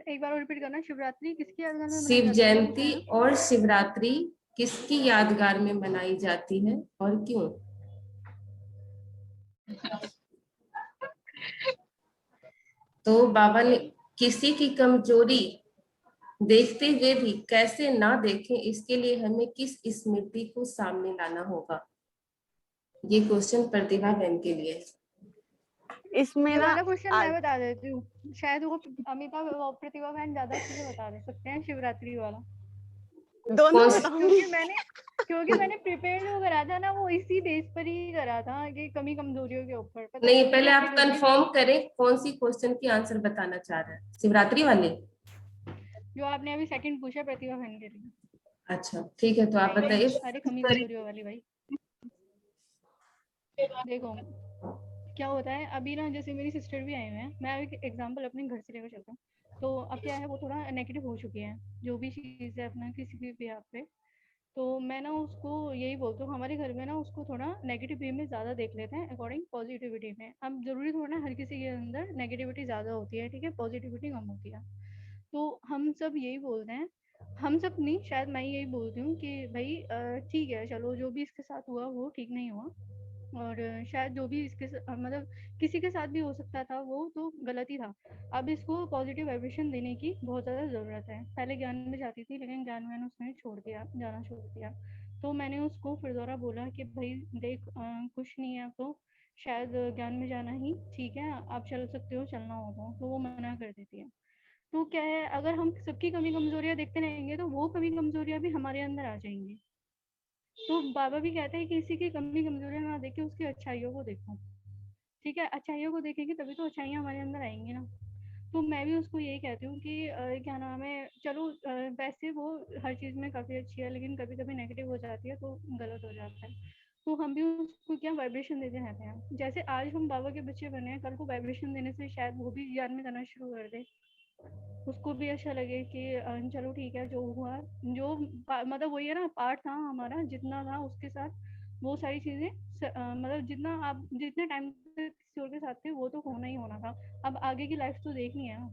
एक बार और रिपीट करना, शिवरात्रि किसकी यादगार में मनाई शिव जाती है क्या जयंती पूछा? और शिवरात्रि किसकी यादगार में मनाई जाती है और क्यों? तो बाबा ने किसी की कमजोरी देखते हुए भी कैसे ना देखें, इसके लिए हमें किस स्मृति को सामने लाना होगा? ये क्वेश्चन प्रतिभा बहन के लिए है। इसमें ये ना वाला क्वेश्चन मैं बता देती हूँ, शायद वो अमिताभ और प्रतिभा बहन ज्यादा अच्छे से बता दे सकते हैं शिवरात्रि वाला। दोनों कौन बताऊंगी। क्योंकि मैंने क्योंकि मैंने प्रिपेयर जो करा था ना वो इसी बेस पर ही करा था कि कमी कमजोरियों के ऊपर। पता नहीं, नहीं पहले क्यों आप फिर उसमें कंफर्म करें कौन सी क्वेश्चन की आंसर बताना चाह रहे हैं, शिवरात्रि वाले? जो आपने अभी सेकंड पूछा प्रतिभा बहन के लिए। अच्छा ठीक है, तो आप बताइए। अरे कमी कमजोरियों वाली भाई। देखो क्या होता है अभी ना, जैसे मेरी सिस्टर भी आए हुए हैं, मैं एक एग्जांपल अपने घर से लेकर चलता हूँ। तो अब क्या है, वो थोड़ा नेगेटिव हो चुकी है जो भी चीज़ है अपना किसी भी बिहाफ पे। तो मैं ना उसको यही बोलती हूँ, हमारे घर में ना उसको थोड़ा नेगेटिव वे में ज़्यादा देख लेते हैं अकॉर्डिंग पॉजिटिविटी में। अब ज़रूरी थोड़ा ना हर किसी के अंदर नेगेटिविटी ज़्यादा होती है, ठीक है, पॉजिटिविटी कम होती है। तो हम सब यही बोलते हैं, हम सब नहीं, शायद मैं यही बोलती हूँ कि भाई ठीक है चलो, जो भी इसके साथ हुआ वो ठीक नहीं हुआ, और शायद जो भी इसके मतलब किसी के साथ भी हो सकता था वो तो गलत ही था। अब इसको पॉजिटिव वाइब्रेशन देने की बहुत ज़्यादा ज़रूरत है। पहले ज्ञान में जाती थी लेकिन ज्ञान में उसने छोड़ दिया, जाना छोड़ दिया। तो मैंने उसको फिर दोबारा बोला कि भाई देख कुछ नहीं है, अब तो शायद ज्ञान में जाना ही ठीक है, आप चल सकते हो, चलना हो तो वो मना कर देती है। तो क्या है, अगर हम सबकी कमी कमजोरियां देखते रहेंगे तो वो कमी कमजोरियां भी हमारे अंदर आ जाएंगी। तो बाबा भी कहते हैं कि किसी की कमी कमजोरियां ना देखे, उसकी अच्छाइयों को देखो। ठीक है, अच्छाइयों को देखेंगे तभी तो अच्छाइयाँ हमारे अंदर आएंगी ना। तो मैं भी उसको यही कहती हूँ कि क्या नाम है, चलो वैसे वो हर चीज़ में काफ़ी अच्छी है, लेकिन कभी कभी नेगेटिव हो जाती है तो गलत हो जाता है। तो हम भी उसको क्या वाइब्रेशन देते रहते हैं। जैसे आज हम बाबा के बच्चे बने हैं, कल को वाइब्रेशन देने से शायद वो भी ज्ञान में करना शुरू कर दे, उसको भी अच्छा लगे कि चलो ठीक है, जो हुआ जो मतलब वही है ना, पार्ट था हमारा जितना था उसके साथ, वो सारी चीजें मतलब जितना आप जितने टाइम से किसी और के साथ थे वो तो होना ही होना था। अब आगे की लाइफ तो देखनी है ना।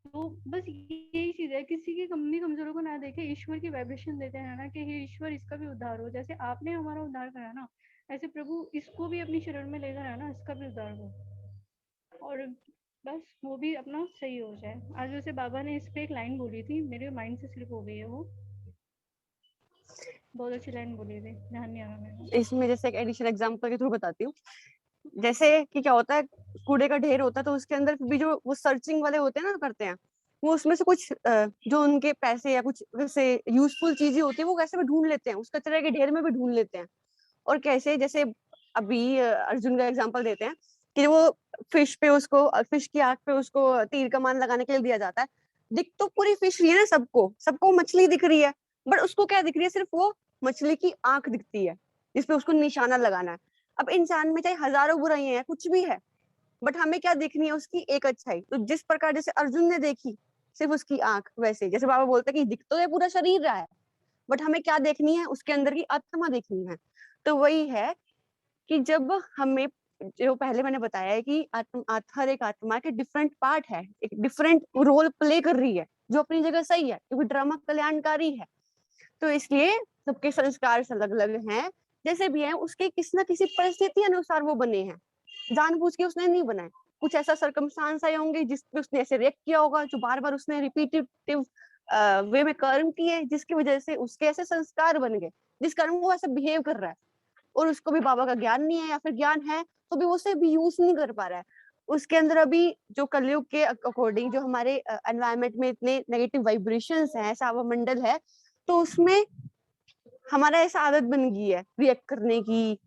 तो बस यही चीज है, किसी की कमी कमजोरियों को ना देखे, ईश्वर की वाइब्रेशन देते हैं ना कि हे ईश्वर इसका भी उद्धार हो, जैसे आपने हमारा उद्धार करा ना, ऐसे प्रभु इसको भी अपनी शरण में लेकर आना, इसका भी उद्धार हो, और बस वो भी अपना सही हो जाए। आज वैसे बाबा ने इस पे एक लाइन बोली थी, मेरे माइंड से स्लिप हो गई है वो, बहुत अच्छी लाइन बोली थी, ध्यान नहीं आ रहा मेरे को। इसमें जैसे एक एडिशनल एग्जांपल के थ्रू बताती हूँ। जैसे कि क्या होता है, कूड़े का ढेर होता है, तो उसके अंदर भी जो वो सर्चिंग वाले होते हैं ना, करते हैं, वो उसमें से कुछ जो उनके पैसे या कुछ वैसे यूजफुल चीजें होती है वो कैसे भी ढूंढ लेते हैं, उस कचरे के ढेर में भी ढूंढ लेते हैं। और कैसे, जैसे अभी अर्जुन का एग्जांपल देते हैं कि वो फिश पे उसको, फिश की आंख पे उसको तीर कमान लगाने के लिए दिया जाता है। दिख तो पूरी फिश रही है ना सबको, सबको मछली दिख रही है, बट उसको क्या दिख रही है, सिर्फ वो मछली की आंख दिखती है जिसपे उसको निशाना लगाना है। अब इंसान में चाहे हजारों बुराइयां हैं, कुछ भी है, बट हमें क्या देखनी है, उसकी एक अच्छाई। तो जिस प्रकार जैसे अर्जुन ने देखी सिर्फ उसकी आंख, वैसे जैसे बाबा बोलते हैं कि दिख तो ये पूरा शरीर रहा है, बट हमें क्या देखनी है, उसके अंदर की आत्मा देखनी है। तो वही है कि जब हमें, जो पहले मैंने बताया है कि हर एक आत्मा के डिफरेंट पार्ट है, एक डिफरेंट रोल प्ले कर रही है, जो अपनी जगह सही है क्योंकि ड्रामा कल्याणकारी है। तो इसलिए सबके संस्कार अलग अलग हैं, जैसे भी है उसके किसी ना किसी परिस्थिति अनुसार वो बने हैं, जानबूझ के उसने नहीं बनाए। कुछ ऐसा सर्कमस्टांस आए होंगे जिसपे उसने ऐसे रिएक्ट किया होगा, जो बार बार उसने रिपीटेटिव वे में कर्म किए, जिसकी वजह से उसके ऐसे संस्कार बन गए, जिस कारण वो ऐसे बिहेव कर रहा है। और उसको भी बाबा का ज्ञान नहीं है, या फिर ज्ञान है तो भी वो उसे भी यूज नहीं कर पा रहा है। उसके अंदर अभी जो कलयुग के अकॉर्डिंग जो हमारे एनवायरमेंट में इतने नेगेटिव वाइब्रेशंस हैं, ऐसा मंडल है, तो उसमें हमारा ऐसा आदत बन गई है रिएक्ट करने की,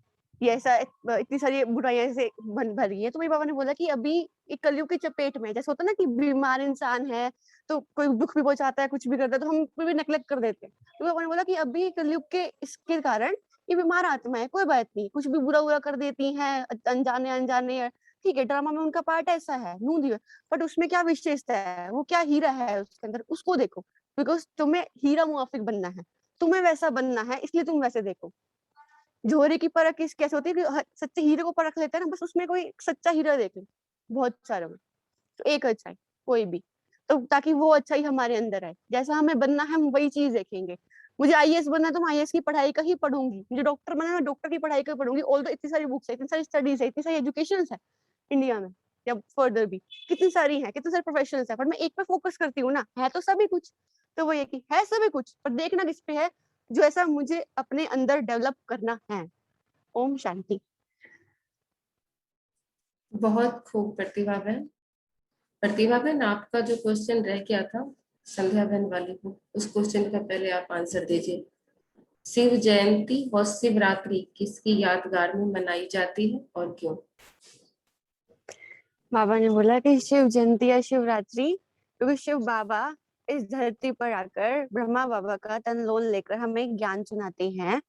ये ऐसा इतनी सारी बुराइयां से भर गई है। तो मेरे बाबा ने बोला कि अभी एक कलयुग की चपेट में, जैसे होता है ना कि बीमार इंसान है तो कोई दुख भी पहुंचाता है, कुछ भी करता है, तो हम भी नेग्लेक्ट कर देते हैं। तो बाबा ने बोला कि अभी कलयुग के इसके कारण ये बीमार आत्मा है, कोई बात नहीं, कुछ भी बुरा बुरा कर देती है, अनजाने अनजाने, ठीक है, ड्रामा में उनका पार्ट ऐसा है, नू दिया, बट उसमें क्या विशेषता है, वो क्या हीरा है उसके अंदर, उसको देखो। बिकॉज तुम्हें हीरा मुआफिक बनना है, तुम्हें वैसा बनना है, इसलिए तुम वैसे देखो। जोहरे की परख किस कैसे होती है कि सच्चे हीरे को परख लेते हैं ना, बस उसमें कोई सच्चा हीरा देखे बहुत सारे में, तो एक अच्छा है कोई भी, तो ताकि वो अच्छा ही हमारे अंदर है, जैसा हमें बनना है हम वही चीज देखेंगे। मुझे आईएएस बनना है तो मैं आईएएस की पढ़ाई का ही पढ़ूंगी, मुझे डॉक्टर बनना है मैं डॉक्टर की पढ़ाई का पढ़ूंगी। ऑल तो इतनी सारी बुक्स है, इतनी सारी स्टडीज है, इतनी सारी एजुकेशन है इंडिया में, या फर्दर भी कितनी सारी है, कितने सारे प्रोफेशनल है, पर मैं एक पे फोकस करती हूँ ना, है तो सभी कुछ। तो वो ये कि है सभी कुछ, पर देखना किस पे है, जो ऐसा मुझे अपने अंदर डेवलप करना है। ओम शांति। बहुत खूब प्रतिभा बहन। प्रतिभा बहन, आपका जो क्वेश्चन रह गया था संध्या बहन वाले को, उस क्वेश्चन का पहले आप आंसर दीजिए। शिव जयंती व शिवरात्रि किसकी यादगार में मनाई जाती है और क्यों? बाबा ने बोला कि शिव जयंती या शिवरात्रि, क्योंकि शिव बाबा इस धरती पर आकर ब्रह्मा बाबा का तन लोन लेकर हमें ज्ञान सुनाते हैं,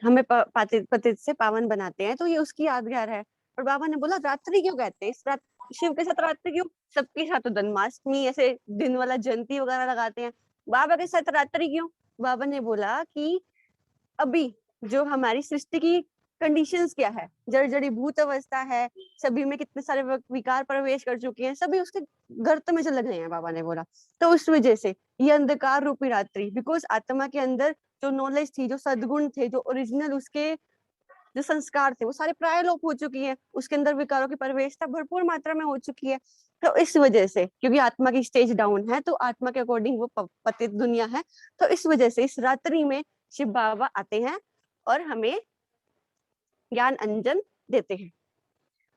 हमें पतित पतित से पावन बनाते हैं, तो ये उसकी यादगार है। और बाबा ने बोला रात्रि क्यों कहते हैं, इस रात शिव के साथ रात्रि क्यों? सबके साथ तो जन्माष्टमी ऐसे दिन वाला जयंती वगैरह लगाते हैं, बाबा के साथ रात्रि क्यों? बाबा ने बोला कि अभी जो हमारी सृष्टि की कंडीशंस क्या है, जड़ जड़ीभूत अवस्था है, सभी में कितने सारे विकार प्रवेश कर चुके हैं, सभी उसके गर्त में चले गए हैं, बाबा ने बोला। तो उस वजह से ये अंधकार रूपी रात्रि, बिकॉज आत्मा के अंदर जो नॉलेज थी, जो सद्गुण थे, जो ओरिजिनल उसके जो संस्कार थे, वो सारे प्रायलोप हो चुकी है, उसके अंदर विकारों की प्रवेशता भरपूर मात्रा में हो चुकी है। तो इस वजह से, क्योंकि आत्मा की स्टेज डाउन है, तो आत्मा के अकॉर्डिंग वो पतित दुनिया है, तो इस वजह से इस रात्रि में शिव बाबा आते हैं और हमें ज्ञान अंजन देते हैं।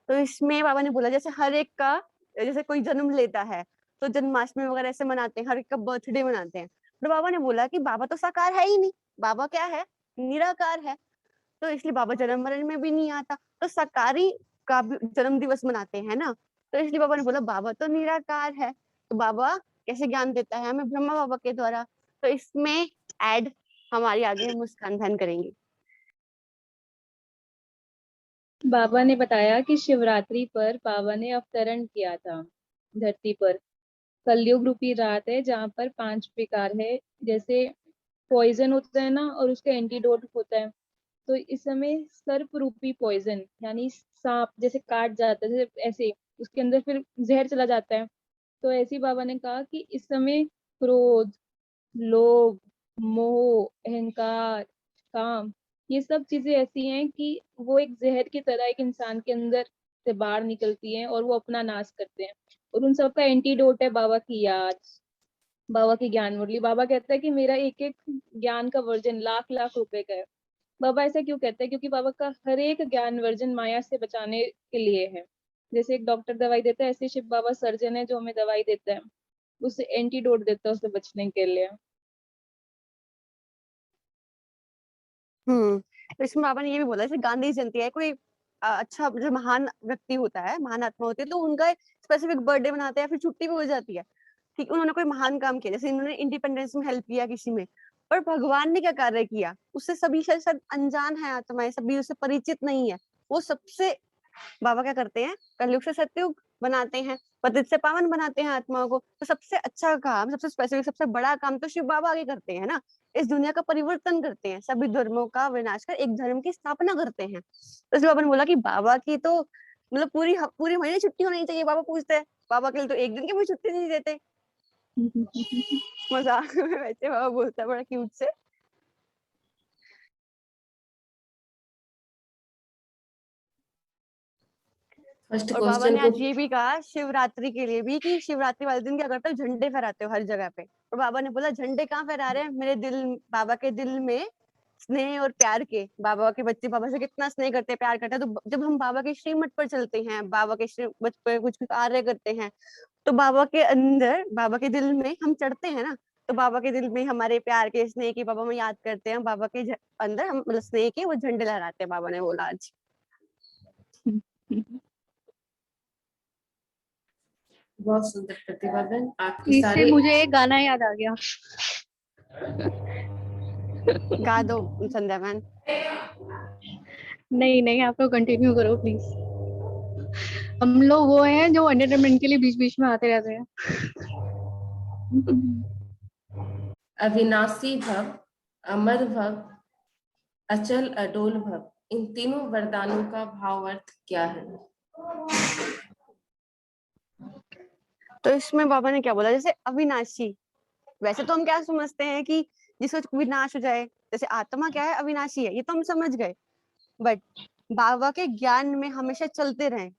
तो इसमें बाबा ने बोला जैसे हर एक का, जैसे कोई जन्म लेता है तो जन्माष्टमी वगैरह ऐसे मनाते हैं, हर एक का बर्थडे मनाते हैं, तो बाबा ने बोला कि बाबा तो साकार है ही नहीं, बाबा क्या है, निराकार है, तो इसलिए बाबा जन्म मरण में भी नहीं आता, तो साकारी का भी जन्म दिवस मनाते हैं ना, तो इसलिए बाबा ने बोला बाबा तो निराकार है, तो बाबा कैसे ज्ञान देता है हमें, ब्रह्मा बाबा के द्वारा। तो इसमें ऐड हमारी आगे मुस्कान बहन करेंगी। बाबा ने बताया कि शिवरात्रि पर बाबा ने अवतरण किया था धरती पर। कलयुग रूपी रात है जहाँ पर 5 विकार है, जैसे पॉइजन होता है ना, और उसका एंटीडोट होता है। तो इस समय सर्प रूपी पॉइजन, यानी सांप जैसे काट जाता है, जैसे ऐसे उसके अंदर फिर जहर चला जाता है। तो ऐसे ही बाबा ने कहा कि इस समय क्रोध, लोभ, मोह, अहंकार, काम, ये सब चीजें ऐसी हैं कि वो एक जहर की तरह एक इंसान के अंदर से बाहर निकलती हैं और वो अपना नाश करते हैं। और उन सब का एंटीडोट है बाबा की याद, बाबा की ज्ञान मुरली। बाबा कहता है कि मेरा एक एक ज्ञान का वर्जन लाख लाख रुपए का है। बाबा ऐसा क्यों कहते हैं? क्योंकि बाबा का हर एक ज्ञान वर्जन माया से बचाने के लिए है। जैसे एक डॉक्टर दवाई देता है, ऐसे शिव बाबा सर्जन है जो हमें दवाई देता है, उसे एंटीडोट देता है उसे बचने के लिए। तो इसमें बाबा ने ये भी बोला जैसे गांधी जयंती है, कोई अच्छा जो महान व्यक्ति होता है, महान आत्मा होती है, तो उनका स्पेसिफिक बर्थडे मनाते हैं, फिर छुट्टी भी हो जाती है, ठीक, उन्होंने कोई महान काम किया, जैसे इन्होंने इंडिपेंडेंस में हेल्प किया किसी में, पर भगवान ने क्या कार्य किया, उससे सभी शायद अनजान है आत्माएं, सभी उससे परिचित नहीं है, वो सबसे बाबा क्या करते हैं, कलयुग से सतयुग बनाते हैं, पतित से पावन बनाते हैं आत्माओं को। तो सबसे अच्छा काम, सबसे स्पेसिफिक, सबसे बड़ा काम तो शिव बाबा आगे करते हैं ना, इस दुनिया का परिवर्तन करते हैं, सभी धर्मों का विनाश कर एक धर्म की स्थापना करते हैं। तो इसलिए बाबा ने बोला कि बाबा की तो मतलब पूरी पूरी महीने छुट्टी होनी चाहिए, बाबा पूछते हैं, बाबा के लिए तो एक दिन की भी छुट्टी नहीं देते। मजाक में वैसे बाबा बोलता है बड़ा क्यूट से। फर्स्ट और बाबा क्वेश्चन ने को। आज ये भी कहा शिवरात्रि के लिए भी कि शिवरात्रि वाले दिन क्या करते हो, झंडे फहराते हो हर जगह पे। और बाबा ने बोला झंडे कहाँ फहरा रहे हैं, मेरे दिल, बाबा के दिल में स्नेह और प्यार के, बाबा के बच्चे बाबा से कितना स्नेह करते हैं, प्यार करते हैं, तो जब हम बाबा के श्रीमत पर चलते हैं, बाबा के श्रीमत पर कुछ कार्य करते हैं, तो बाबा के अंदर, बाबा के दिल में हम चढ़ते हैं ना, तो बाबा के दिल में हमारे प्यार के, स्नेह के बाबा में याद करते हैं, बाबा के अंदर हम मतलब स्नेह के वो झंडे लहराते हैं, बाबा ने बोला आज। बहुत सुंदर प्रतिभा बहन, आपके इससे सारे। मुझे एक गाना याद आ गया। गा दो संध्या बहन। नहीं नहीं, आप लोग कंटिन्यू करो प्लीज। हम लोग वो हैं जो एंटरटेनमेंट के लिए बीच बीच में आते रहते हैं। अविनाशी भव, अमर भव, अचल अडोल भव, इन तीनों वरदानों का भावार्थ क्या है? तो इसमें बाबा ने क्या बोला, जैसे अविनाशी, वैसे तो हम क्या समझते हैं कि जिसको विनाश हो जाए, जैसे आत्मा क्या है, अविनाशी है, ये तो हम समझ गए, बट बाबा के ज्ञान में हमेशा चलते रहे,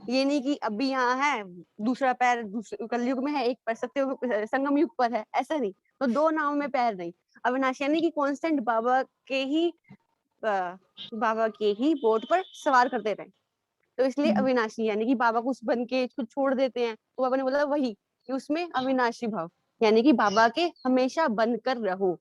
ये नहीं कि अभी यहाँ है, दूसरा पैर दूसरे कलयुग में है, एक पैर सत्ययुग संगम युग पर है, ऐसा नहीं, तो दो नाव में पैर नहीं। अविनाशी यानी कि कांस्टेंट बाबा के ही बोट पर सवार करते रहे, तो इसलिए अविनाशी, यानी कि बाबा को उस बन के कुछ छोड़ देते हैं, तो बाबा ने बोला वही कि उसमें अविनाशी भाव, यानी कि बाबा के हमेशा बनकर रहो।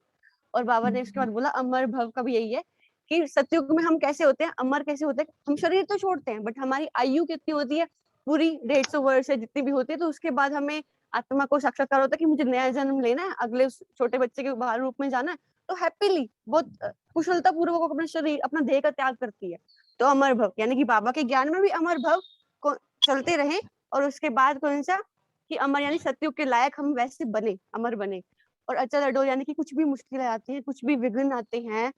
और बाबा ने उसके बाद बोला अमर भव का भी यही है कि सतयुग में हम कैसे होते हैं, अमर कैसे होते हैं, हम शरीर तो छोड़ते हैं बट हमारी आयु कितनी होती है, पूरी 150 वर्ष है जितनी भी होती है, तो उसके बाद हमें आत्मा को साक्षात्कार होता है कि मुझे नया जन्म लेना है, अगले उस छोटे बच्चे के बाहर रूप में जाना है, तो हैप्पीली बहुत कुशलता पूर्वक अपना शरीर अपना देह का त्याग करती है। तो अमर भव यानी कि बाबा के ज्ञान में भी अमर भव को चलते रहे। और उसके बाद कौन सा कि अमर यानी सतयुग के लायक हम वैसे बने, अमर बने। और अचल अडोल यानी कि कुछ भी मुश्किलें आती हैं, कुछ भी विघ्न आते हैं,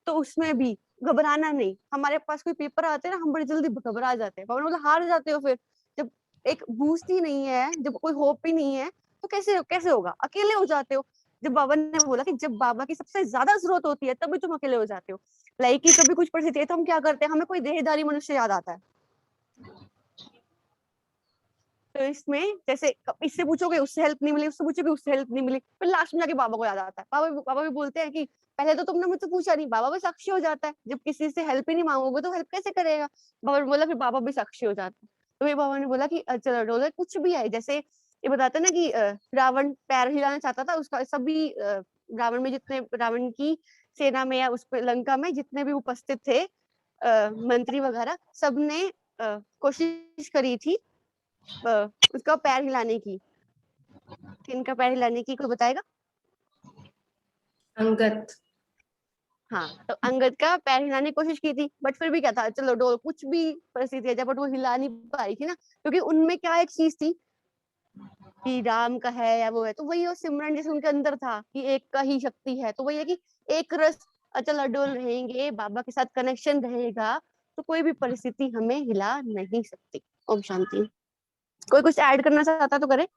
तो उसमें भी घबराना नहीं। हमारे पास कोई पेपर आते हैं ना, हम बड़ी जल्दी घबरा जाते हैं, बाबा ने बोला हार जाते हो फिर, जब एक बूस्ट ही नहीं है, जब कोई होप ही नहीं है, तो कैसे कैसे होगा, अकेले हो जाते हो। जब बाबा ने बोला कि जब बाबा की सबसे ज्यादा जरूरत होती है तभी तुम अकेले हो जाते हो, लाइक कि कभी कुछ परिस्थिति है तो हम क्या करते हैं, हमें कोई देहधारी मनुष्य याद आता है। तो इसमें जैसे इससे पूछोगे उससे हेल्प नहीं मिली, उससे पूछोगे उससे हेल्प नहीं मिली, फिर लास्ट में जाके बाबा को याद आता है। बाबा भी बोलते हैं कि पहले तो तुमने मुझसे पूछा नहीं, बाबा भी साक्षी हो जाता है, जब किसी से हेल्प ही नहीं मांगोगे तो हेल्प कैसे करेगा। बाबा ने बोला फिर बाबा भी साक्षी हो जाता है। तो ये बाबा ने बोला कि चलो डोले कुछ भी है, जैसे ये बताते ना कि रावण पैर हिलाना चाहता था, उसका सभी रावण में जितने रावण की सेना में या उस लंका में जितने भी उपस्थित थे मंत्री वगैरह, सबने कोशिश करी थी उसका पैर हिलाने की। किनका पैर हिलाने की, कोई बताएगा? अंगद। हाँ, तो अंगद का पैर हिलाने की कोशिश की थी, बट फिर भी क्या था, चलो डोल कुछ भी परिस्थिति है, जब बट वो हिला नहीं पाई थी ना, क्योंकि उनमें क्या एक चीज थी कि राम का है या वो है, तो वही वो सिमरन जैसे उनके अंदर था कि एक का ही शक्ति है, तो वही है कि एक रस अचल अडोल रहेंगे, बाबा के साथ कनेक्शन रहेगा, तो कोई भी परिस्थिति हमें हिला नहीं सकती। ओम शांति। कोई कुछ ऐड करना चाहता तो करे।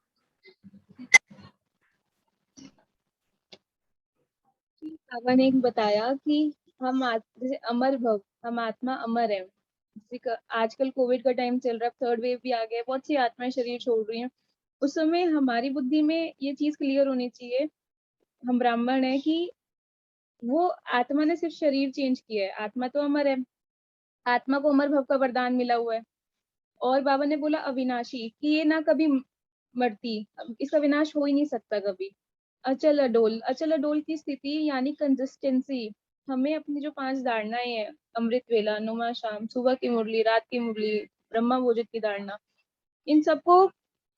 बाबा ने एक बताया कि जैसे अमर भव, हम आत्मा अमर है। आजकल कोविड का टाइम चल रहा है, थर्ड वेव भी आ गया है, बहुत सी आत्माएं शरीर छोड़ रही हैं। उस समय हमारी बुद्धि में ये चीज क्लियर होनी चाहिए, हम ब्राह्मण है, कि वो आत्मा ने सिर्फ शरीर चेंज किया है, आत्मा तो अमर है, आत्मा को अमर भव का वरदान मिला हुआ है। और बाबा ने बोला अविनाशी, कि ये ना कभी मरती, इसका विनाश हो ही नहीं सकता कभी। अचल अडोल, अचल अडोल की स्थिति यानी कंसिस्टेंसी। हमें अपनी जो 5 धारणाएं हैं, अमृत वेला, नुमा शाम, सुबह की मुरली, रात की मुरली, ब्रह्मा भोजन की धारणा, इन सबको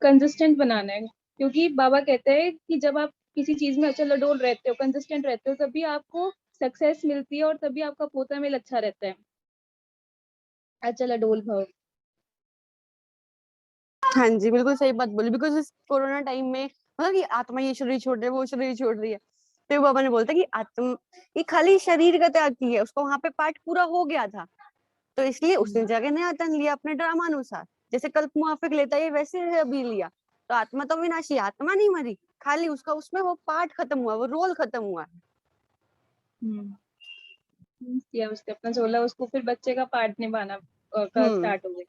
कंसिस्टेंट बनाना है। क्योंकि बाबा कहते हैं कि जब आप किसी चीज में अचल अडोल रहते हो, कंसिस्टेंट रहते हो, तभी आपको सक्सेस मिलती है और तभी आपका पोता मेल अच्छा रहता है। अचल अडोल भव। हाँ जी, बिल्कुल सही बात बोली। बिकॉज इस कोरोना टाइम में मतलब कि आत्मा ये शरीर छोड़ रही है, वो शरीर छोड़ रही है, तो बाबा ने बोलता कि आत्मा ये खाली शरीर का त्याग की है, उसको वहां पे पाठ पूरा हो गया था, तो इसलिए उसने जगह नया तन लिया अपने ड्रामा अनुसार, जैसे कल्प मुआफिक लेता है वैसे है अभी लिया। तो आत्मा तो विनाशी, आत्मा नहीं मरी, खाली उसका उसमें वो पार्ट खत्म हुआ, वो रोल खत्म हुआ। किया उसने अपना झोला, उसको फिर बच्चे का पार्ट निभाना का स्टार्ट हो गया।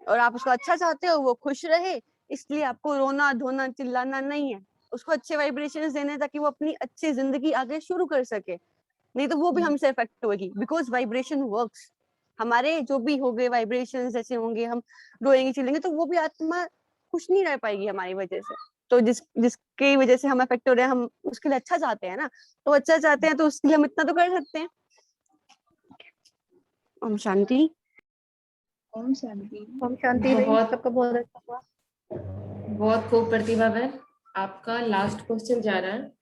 और आप उसको अच्छा चाहते हो, वो खुश रहे, इसलिए आपको रोना धोना चिल्लाना नहीं है, उसको अच्छे वाइब्रेशंस देने ताकि वो अपनी अच्छी जिंदगी आगे शुरू कर सके। नहीं तो वो भी हमसे इफेक्ट होगी, बिकॉज वाइब्रेशन वर्क्स। हमारे जो भी हो गए वाइब्रेशंस जैसे होंगे, हम रोएंगे चिल्लेंगे, तो वो भी आत्मा खुश नहीं रह पाएगी हमारी वजह से। तो जिसकी वजह से हम इफेक्ट हो रहे हैं, हम उसके लिए अच्छा चाहते हैं ना, तो अच्छा चाहते हैं तो उसके लिए हम इतना तो कर सकते हैं। ओम शांति। ओम शांति। ओम शांति भाई, सबका बहुत अच्छा हुआ। बहुत खूब प्रतिभा बहन। आपका लास्ट क्वेश्चन जा रहा है।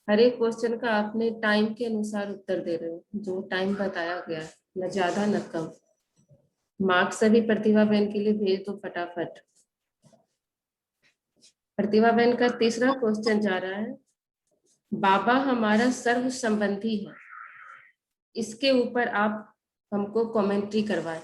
हर एक क्वेश्चन का आपने टाइम के अनुसार उत्तर दे रहे हो, जो टाइम बताया गया है, न ज्यादा न कम। मार्क्स सभी प्रतिभा बहन के लिए भेज दो फटाफट। प्रतिभा बहन का तीसरा क्वेश्चन जा रहा है, बाबा हमारा सर्व संबंधी है, इसके ऊपर आप हमको कमेंट्री करवाएं।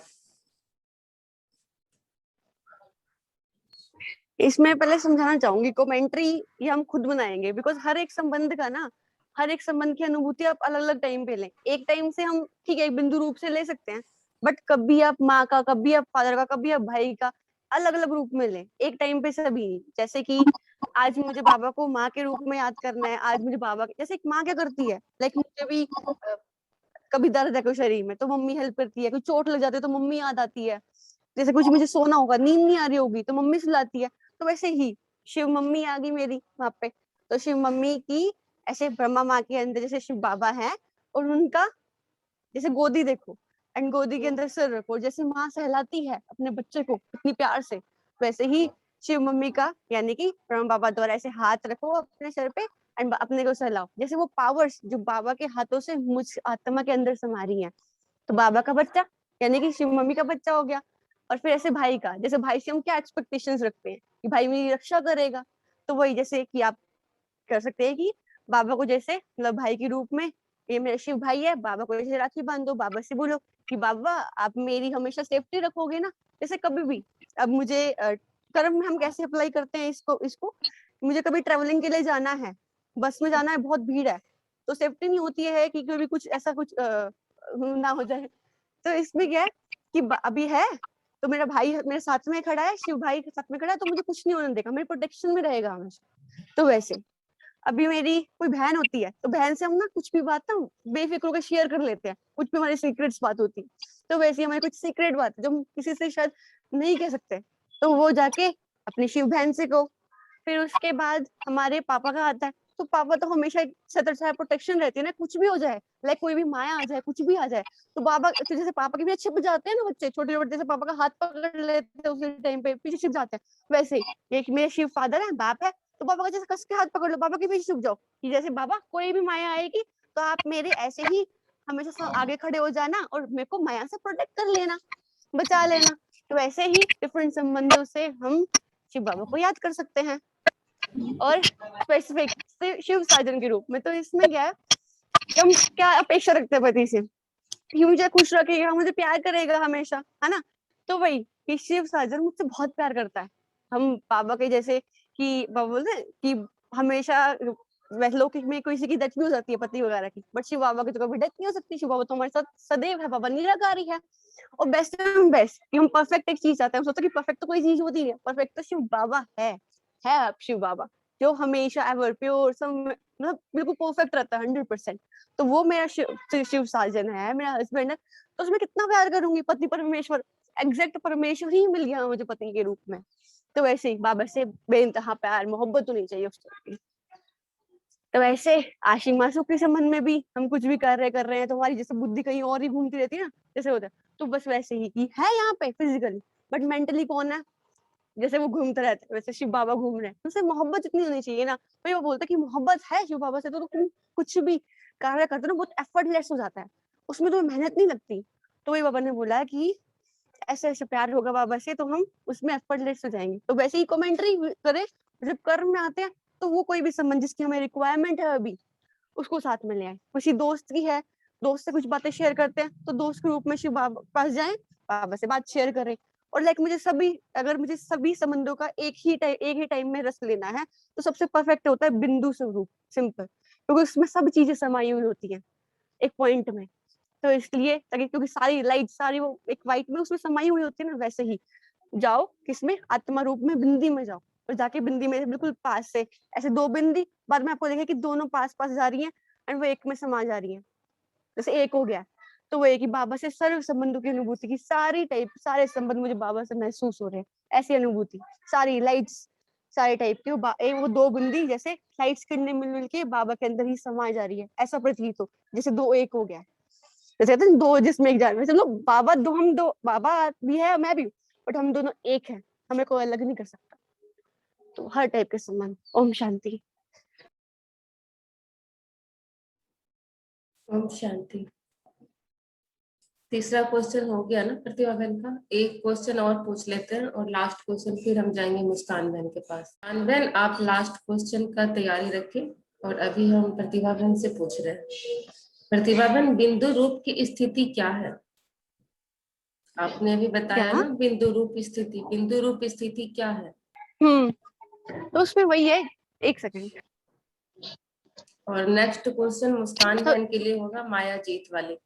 इसमें पहले समझाना चाहूंगी, कमेंट्री ये हम खुद बनाएंगे, बिकॉज हर एक संबंध का ना, हर एक संबंध की अनुभूति आप अलग अलग टाइम पे लें। एक टाइम से हम ठीक है एक बिंदु रूप से ले सकते हैं, बट कभी आप माँ का, कभी आप फादर का, कभी आप भाई का, अलग अलग रूप में लें, एक टाइम पे सभी नहीं। जैसे कि आज मुझे बाबा को माँ के रूप में याद करना है, आज मुझे बाबा जैसे एक माँ क्या करती है, लाइक मुझे भी कभी दर्द है कोई शरीर में तो मम्मी हेल्प करती है, कोई चोट लग जाती है तो मम्मी याद आती है, जैसे कुछ मुझे सोना होगा, नींद नहीं आ रही होगी तो मम्मी सुलाती है। तो वैसे ही शिव मम्मी आ गई मेरी वहां पे, तो शिव मम्मी की ऐसे ब्रह्मा माँ के अंदर जैसे शिव बाबा है, और उनका जैसे गोदी देखो, एंड गोदी के अंदर सिर रखो, जैसे माँ सहलाती है अपने बच्चे को इतनी प्यार से, वैसे ही शिव मम्मी का यानी कि ब्रह्मा बाबा द्वारा ऐसे हाथ रखो अपने सर पे एंड अपने को सहलाओ, जैसे वो पावर्स जो बाबा के हाथों से मुझ आत्मा के अंदर समा रही है। तो बाबा का बच्चा यानी कि शिव मम्मी का बच्चा हो गया। और फिर ऐसे भाई का, जैसे भाई से हम क्या एक्सपेक्टेशंस रखते हैं कि भाई मेरी रक्षा करेगा, तो वही जैसे कि आप कर सकते हैं कि बाबा को जैसे मतलब भाई के रूप में, ये मेरा शिव भाई है, बाबा को जैसे राखी बांधो, बाबा से बोलो कि बाबा आप मेरी हमेशा सेफ्टी रखोगे ना, जैसे कभी भी अब मुझे कर्म में हम कैसे अप्लाई करते हैं इसको इसको मुझे कभी ट्रेवलिंग के लिए जाना है, बस में जाना है, बहुत भीड़ है, तो सेफ्टी नहीं होती है कि कभी कुछ ऐसा कुछ ना हो जाए। तो इसमें क्या है कि अभी है तो मेरा भाई मेरे साथ में खड़ा है, शिव भाई के साथ में खड़ा है, तो मुझे कुछ नहीं होने देगा, मेरे प्रोटेक्शन में रहेगा हमेशा। तो वैसे अभी मेरी कोई बहन होती है तो बहन से हम ना कुछ भी बात ना बेफिक्र होकर शेयर कर लेते हैं, कुछ भी हमारी सीक्रेट्स बात होती है, तो वैसे ही हमारी कुछ सीक्रेट बात है जो हम किसी से शायद नहीं कह सकते, तो वो जाके अपनी शिव बहन से कहो। फिर उसके बाद हमारे पापा का आता है, तो पापा तो हमेशा एक सतर्क प्रोटेक्शन रहती है ना, कुछ भी हो जाए, लाइक कोई भी माया आ जाए, कुछ भी आ जाए, तो बाबा तो जैसे पापा के पीछे छिप जाते हैं ना बच्चे छोटे छोटे, जैसे पापा का हाथ पकड़ लेते हैं उसी टाइम पे पीछे छिप जाते हैं, वैसे ही एक मेरे शिव फादर है, बाप है, तो पापा का जैसे कस के हाथ पकड़ लो, पापा के पीछे छुप जाओ कि जैसे बाबा कोई भी माया आएगी तो आप मेरे ऐसे ही हमेशा आगे खड़े हो जाना और मेरे को माया से प्रोटेक्ट कर लेना, बचा लेना। तो ऐसे ही डिफरेंट संबंधों से हम शिव बाबा को याद कर सकते हैं। और स्पेसिफिक शिव साजन के रूप में तो इसमें क्या है कि हम क्या अपेक्षा रखते हैं पति से कि मुझे खुश रखेगा, मुझे प्यार करेगा हमेशा, है ना। तो वही कि शिव साजन मुझसे बहुत प्यार करता है। हम बाबा के जैसे कि बाबा बोलते हैं कि हमेशा वैसे लौकिक में किसी की डेथ भी हो जाती है पति वगैरह की, बट शिव बाबा की तो कभी डेथ नहीं हो सकती, शिव बाबा तो हमारे साथ सदैव है, बाबा निराकारी है। और बेस्ट बेस्ट कि हम परफेक्ट एक चीज चाहते हैं, हम सोचते हैं कि परफेक्ट तो कोई चीज होती है, परफेक्ट तो शिव बाबा है आप शिव बाबा जो हमेशा एवर प्योर सब मतलब बिल्कुल परफेक्ट रहता है 100%। तो वो मेरा शिव साजन है, मेरा हस्बैंड है, तो उसमें कितना प्यार करूंगी, पति परमेश्वर, एग्जैक्ट परमेश्वर ही मिल गया मुझे पति के रूप में। तो वैसे ही बाबा से बेइंतहा प्यार मोहब्बत होनी चाहिए उस तरह की। तो वैसे आशिक मासूक के संबंध में भी हम कुछ भी कर रहे हैं तो हमारी जैसे बुद्धि कहीं और ही घूमती रहती है ना, जैसे होता है, तो बस वैसे ही कि है यहाँ पे फिजिकली, बट मेंटली कौन है, जैसे वो घूमते रहते हैं वैसे शिव बाबा घूम रहे हैं, उनसे मोहब्बत इतनी होनी चाहिए ना। भाई वो बोलते कि मोहब्बत है शिव बाबा से तो तुम कुछ भी कार्य करते हो ना बहुत एफर्टलेस हो जाता है, उसमें तो मेहनत नहीं लगती। तो वही बाबा ने बोला कि ऐसे ऐसे प्यार होगा बाबा से तो हम उसमें एफर्टलेस हो जाएंगे। तो वैसे ही कमेंट्री करे, जब कर्म में आते हैं तो वो कोई भी संबंध जिसकी हमें रिक्वायरमेंट है अभी उसको साथ में ले आए। किसी दोस्त की है, दोस्त से कुछ बातें शेयर करते हैं तो दोस्त के रूप में शिव बाबा पास जाए, बाबा से बात शेयर करें। और लाइक मुझे सभी अगर मुझे सभी संबंधों का एक ही टाइम में रस लेना है तो सबसे परफेक्ट होता है बिंदु स्वरूप, सिंपल, क्योंकि उसमें सब चीजें समाई हुई होती है एक पॉइंट में। तो इसलिए ताकि क्योंकि सारी लाइट सारी वो एक वाइट में उसमें समाई हुई होती है ना, वैसे ही जाओ किसमें आत्मा रूप में बिंदी में जाओ, और जाके बिंदी में बिल्कुल पास से ऐसे दो बिंदी बाद में आपको देखें कि दोनों पास पास जा रही हैं एंड वो एक में समा जा रही है, जैसे एक हो गया। तो वो एक ही बाबा से सर्व संबंधों की अनुभूति की सारी टाइप सारे संबंध मुझे बाबा से महसूस हो रहे हैं, ऐसी अनुभूति सारी लाइट्स सारे टाइप की वो दो बूंदी जैसे लाइट्स किरणें मिल मिल के बाबा के अंदर ही समा जा रही है, ऐसा प्रतीत हो जैसे दो एक हो गया। जैसे कहते हैं दो जिसमें एक जान, चलो बाबा दो हम दो बाबा भी है मैं भी, बट हम दोनों एक है, हमें कोई अलग नहीं कर सकता। तो हर टाइप के संबंध। ओम शांति। ओम शांति। तीसरा क्वेश्चन हो गया ना प्रतिभा बहन का, एक क्वेश्चन और पूछ लेते हैं और लास्ट क्वेश्चन फिर हम जाएंगे मुस्कान बहन के पास। मुस्कान बहन आप लास्ट क्वेश्चन का तैयारी रखें और अभी हम प्रतिभा बहन से पूछ रहे हैं। प्रतिभा बहन बिंदु रूप की स्थिति क्या है? आपने अभी बताया ना बिंदु रूप स्थिति क्या है? तो उसमें वही है, एक सेकंड। और नेक्स्ट क्वेश्चन मुस्कान बहन के लिए होगा माया जीत वाले।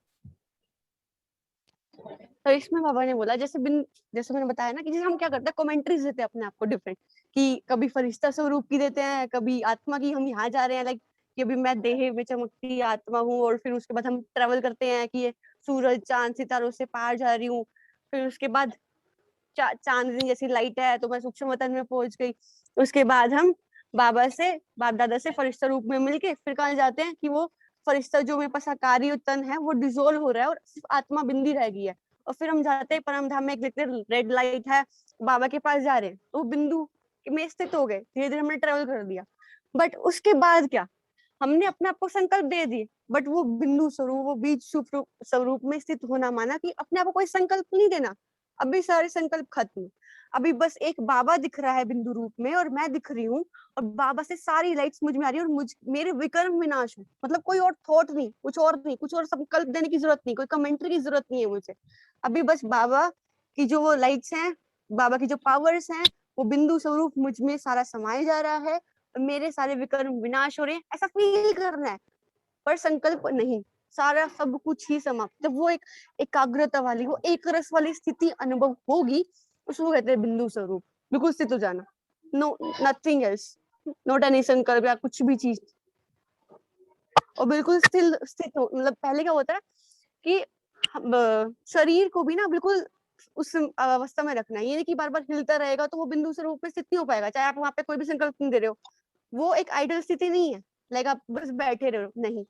तो इसमें बाबा ने बोला जैसे मैंने बताया ना कि जैसे हम क्या करते हैं कमेंट्रीज देते हैं अपने आप को डिफरेंट, कि कभी फरिश्ता स्वरूप की देते हैं, कभी आत्मा की, हम यहाँ जा रहे हैं लाइक कि अभी मैं देह में चमकती आत्मा हूँ, और फिर उसके बाद हम ट्रेवल करते हैं कि ये सूरज चांद सितारों से पार जा रही हूँ, फिर उसके बाद चांदनी जैसी लाइट है तो मैं सूक्ष्म वतन में पहुंच गई। उसके बाद हम बाबा से, बाप दादा से फरिश्ता रूप में मिलके फिर कहाँ जाते हैं कि वो फरिश्ता जो मेरे पास आकारी तन है वो डिसोल्व हो रहा है और सिर्फ आत्मा बिंदी रह गई है। और फिर हम जाते हैं परम धाम में, एक देखते हैं रेड लाइट है, बाबा के पास जा रहे हैं तो वो बिंदु में स्थित हो गए, धीरे धीरे हमने ट्रेवल कर दिया। बट उसके बाद क्या, हमने अपने आप को संकल्प दे दिए, बट वो बिंदु स्वरूप, वो बीज स्वरूप में स्थित होना माना कि अपने आप को कोई संकल्प नहीं देना। अभी सारे संकल्प खत्म, अभी बस एक बाबा दिख रहा है बिंदु रूप में और मैं दिख रही हूँ, और बाबा से सारी लाइट्स मुझ में आ रही है और मेरे विकर्म विनाश हो, मतलब कोई और थॉट नहीं, कुछ और नहीं, कुछ और संकल्प देने की जरूरत नहीं, कोई कमेंट्री की जरूरत नहीं है मुझे। अभी बस बाबा की जो वो लाइट्स हैं, बाबा की जो पावर्स हैं, वो बिंदु स्वरूप मुझ में सारा समाया जा रहा है, मेरे सारे विकर्म विनाश हो रहे हैं, ऐसा फील करना है, पर संकल्प नहीं, सारा सब कुछ ही समाप्त। जब वो एक एकाग्रता वाली, वो एक रस वाली स्थिति अनुभव होगी, उसको कहते हैं बिंदु स्वरूप, बिल्कुल स्थित हो जाना, no nothing else, not any संकल्प या कुछ भी चीज, और बिल्कुल स्थित हो। मतलब पहले क्या होता है कि शरीर को भी ना बिल्कुल उस अवस्था में रखना है, ये नहीं कि बार बार हिलता रहेगा तो वो बिंदु स्वरूप में स्थित नहीं हो पाएगा, चाहे आप वहां पे कोई भी संकल्प नहीं दे रहे हो, वो एक आइडल स्थिति नहीं है, लाइक आप बस बैठे रहो, नहीं,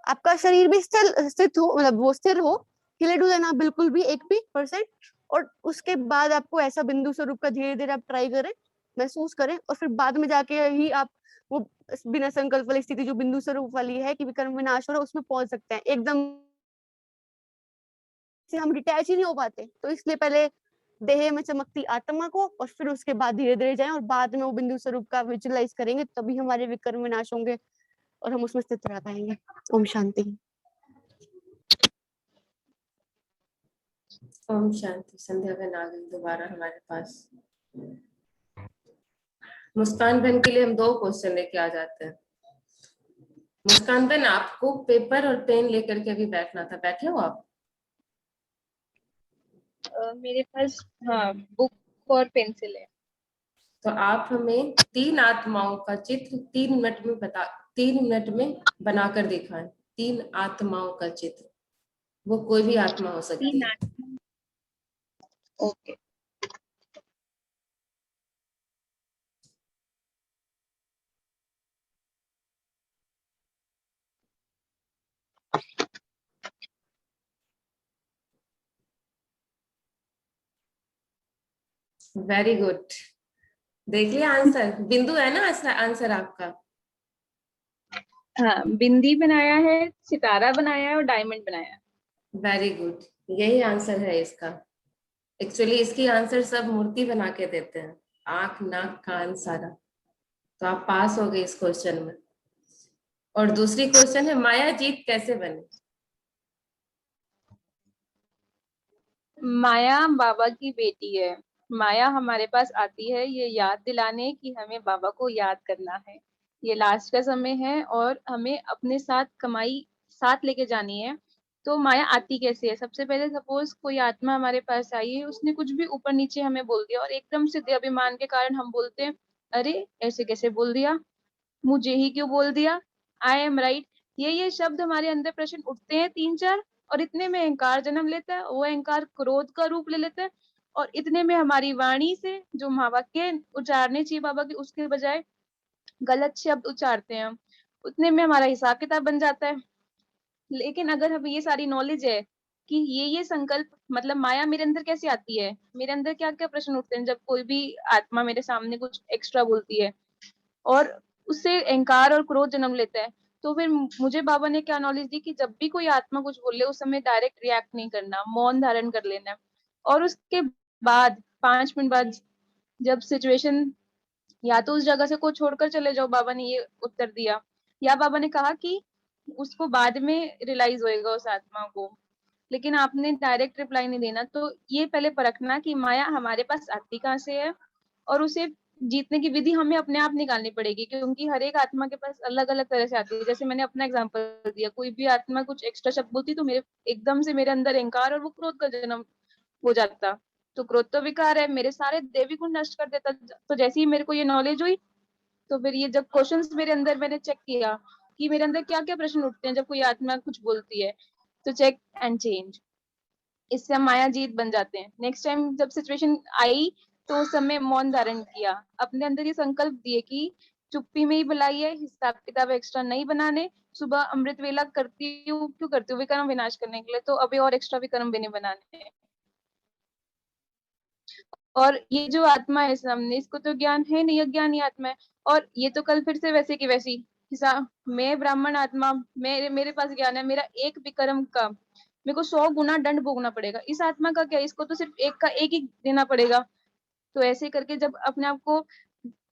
आपका शरीर भी स्थित हो, मतलब वो स्थिर हो, हिले डुले ना बिल्कुल भी 1%। और उसके बाद आपको ऐसा बिंदु स्वरूप का धीरे धीरे आप ट्राई करें, महसूस करें, और फिर बाद में जाके ही आप वो बिना संकल्प वाली स्थिति जो बिंदु स्वरूप वाली है कि विकर्म विनाश हो रहा है, उसमें पहुंच सकते हैं। एकदम से हम डिटैच ही नहीं हो पाते, तो इसलिए पहले देह में चमकती आत्मा को और फिर उसके बाद धीरे धीरे जाएं और बाद में वो बिंदु स्वरूप का विजुअलाइज करेंगे, तभी हमारे विकर्म विनाश होंगे और हम उसमें स्थित रह पाएंगे। ओम शांति। ओम शांति। संध्या बहन आ गई दोबारा हमारे पास। मुस्कान बहन के लिए हम 2 क्वेश्चन लेके आ जाते हैं। मुस्कान बहन, आपको पेपर और पेन लेकर के अभी बैठना था, बैठे हो आप? मेरे पास हाँ बुक और पेंसिल है। तो आप हमें 3 आत्माओं का चित्र 3 मिनट में बनाकर दिखाएं। 3 आत्माओं का चित्र, वो कोई भी आत्मा हो सकती है। ओके। Very good. देख लिया आंसर? बिंदु है ना आंसर आपका? हाँ, बिंदी बनाया है, सितारा बनाया है और डायमंड बनाया है। वेरी गुड, यही आंसर है इसका। एक्चुअली इसकी आंसर सब मूर्ति बना के देते हैं, आंख नाक कान सारा। तो आप पास हो गए इस क्वेश्चन में। और दूसरी क्वेश्चन है, माया जीत कैसे बने? माया बाबा की बेटी है। माया हमारे पास आती है ये याद दिलाने कि हमें बाबा को याद करना है, ये लास्ट का समय है और हमें अपने साथ कमाई साथ लेके जानी है। तो माया आती कैसे है? सबसे पहले सपोज कोई आत्मा हमारे पास आई है, उसने कुछ भी ऊपर नीचे हमें बोल दिया और एकदम से अभिमान के कारण हम बोलते हैं अरे ऐसे कैसे बोल दिया, मुझे ही क्यों बोल दिया, आई एम राइट। ये शब्द हमारे अंदर प्रश्न उठते हैं 3-4, और इतने में अहंकार जन्म लेता है, वो अहंकार क्रोध का रूप ले लेता है, और इतने में हमारी वाणी से जो महावाक्य उच्चारने चाहिए बाबा के उसके बजाय गलत शब्द उच्चारते हैं हम, उतने में हमारा हिसाब किताब बन जाता है। लेकिन अगर हमें ये सारी नॉलेज है कि ये संकल्प मतलब माया मेरे अंदर कैसे आती है, मेरे अंदर क्या क्या प्रश्न उठते हैं जब कोई भी आत्मा मेरे सामने कुछ एक्स्ट्रा बोलती है और उससे अहंकार और क्रोध जन्म लेता है, तो फिर मुझे बाबा ने क्या नॉलेज दी कि जब भी कोई आत्मा कुछ बोले उस समय डायरेक्ट रिएक्ट नहीं करना, मौन धारण कर लेना है। और उसके बाद 5 मिनट बाद जब सिचुएशन, या तो उस जगह से को छोड़कर चले जाओ, बाबा ने ये उत्तर दिया, या बाबा ने कहा कि उसको बाद में रियलाइज होएगा उस आत्मा को, लेकिन आपने डायरेक्ट रिप्लाई नहीं देना। तो ये पहले परखना कि माया हमारे पास आती कहाँ से है, और उसे जीतने की विधि हमें अपने आप निकालनी पड़ेगी, क्योंकि हर एक आत्मा के पास अलग अलग तरह से आती है। जैसे मैंने अपना एग्जांपल दिया, कोई भी आत्मा कुछ एक्स्ट्रा शब्द बोलती तो मेरे एकदम से मेरे अंदर अहंकार और वो क्रोध का जन्म हो जाता। तो क्रोध तो विकार है, मेरे सारे देवी गुण नष्ट कर देता। तो जैसे ही मेरे को ये नॉलेज हुई, तो फिर ये जब क्वेश्चंस मेरे अंदर मैंने चेक किया कि मेरे अंदर क्या क्या प्रश्न उठते हैं जब कोई आत्मा कुछ बोलती है, तो चेक एंड चेंज, इससे हम माया जीत बन जाते हैं। नेक्स्ट टाइम जब सिचुएशन आई तो उस समय मौन धारण किया, अपने अंदर ये संकल्प दिए कि चुप्पी में ही भलाई है, हिसाब किताब एक्स्ट्रा नहीं बनाने। सुबह अमृत वेला करती हूँ, क्यों करती हूँ? विकर्म विनाश करने के लिए, तो अभी और एक्स्ट्रा विकर्म भी नहीं बनाने हैं। और ये जो आत्मा है सामने, इसको तो ज्ञान है नहीं, अज्ञानी आत्मा है। और ये तो कल फिर से वैसे की वैसी हिसाब, मैं ब्राह्मण आत्मा, मेरे पास ज्ञान है, मेरा एक विकर्म का मेरे को 100 गुना दंड भोगना पड़ेगा। इस आत्मा का क्या, इसको तो सिर्फ एक का एक ही देना पड़ेगा। तो ऐसे करके जब अपने आप को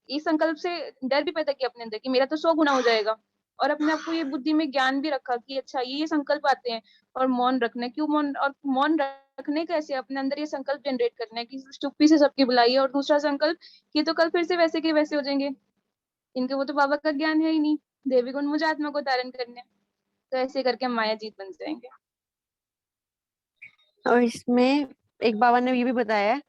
इस संकल्प से डर भी पैदा किया अपने अंदर कि मेरा तो 100 गुना हो जाएगा, और अपने आप को ये बुद्धि में ज्ञान भी रखा कि अच्छा ये संकल्प आते हैं और मौन रखना है। क्यों मौन? और मौन रखने कैसे? अपने अंदर ये संकल्प जनरेट करना है कि चुप्पी से सबकी बुलाई है। और दूसरा संकल्प, ये तो कल फिर से वैसे के वैसे हो जाएंगे, इनके वो तो बाबा का ज्ञान है ही नहीं, देवी गुण मुझे आत्मा को धारण करने हैं। तो ऐसे करके हम माया जीत बन जाएंगे। और इसमें एक बाबा ने ये भी बताया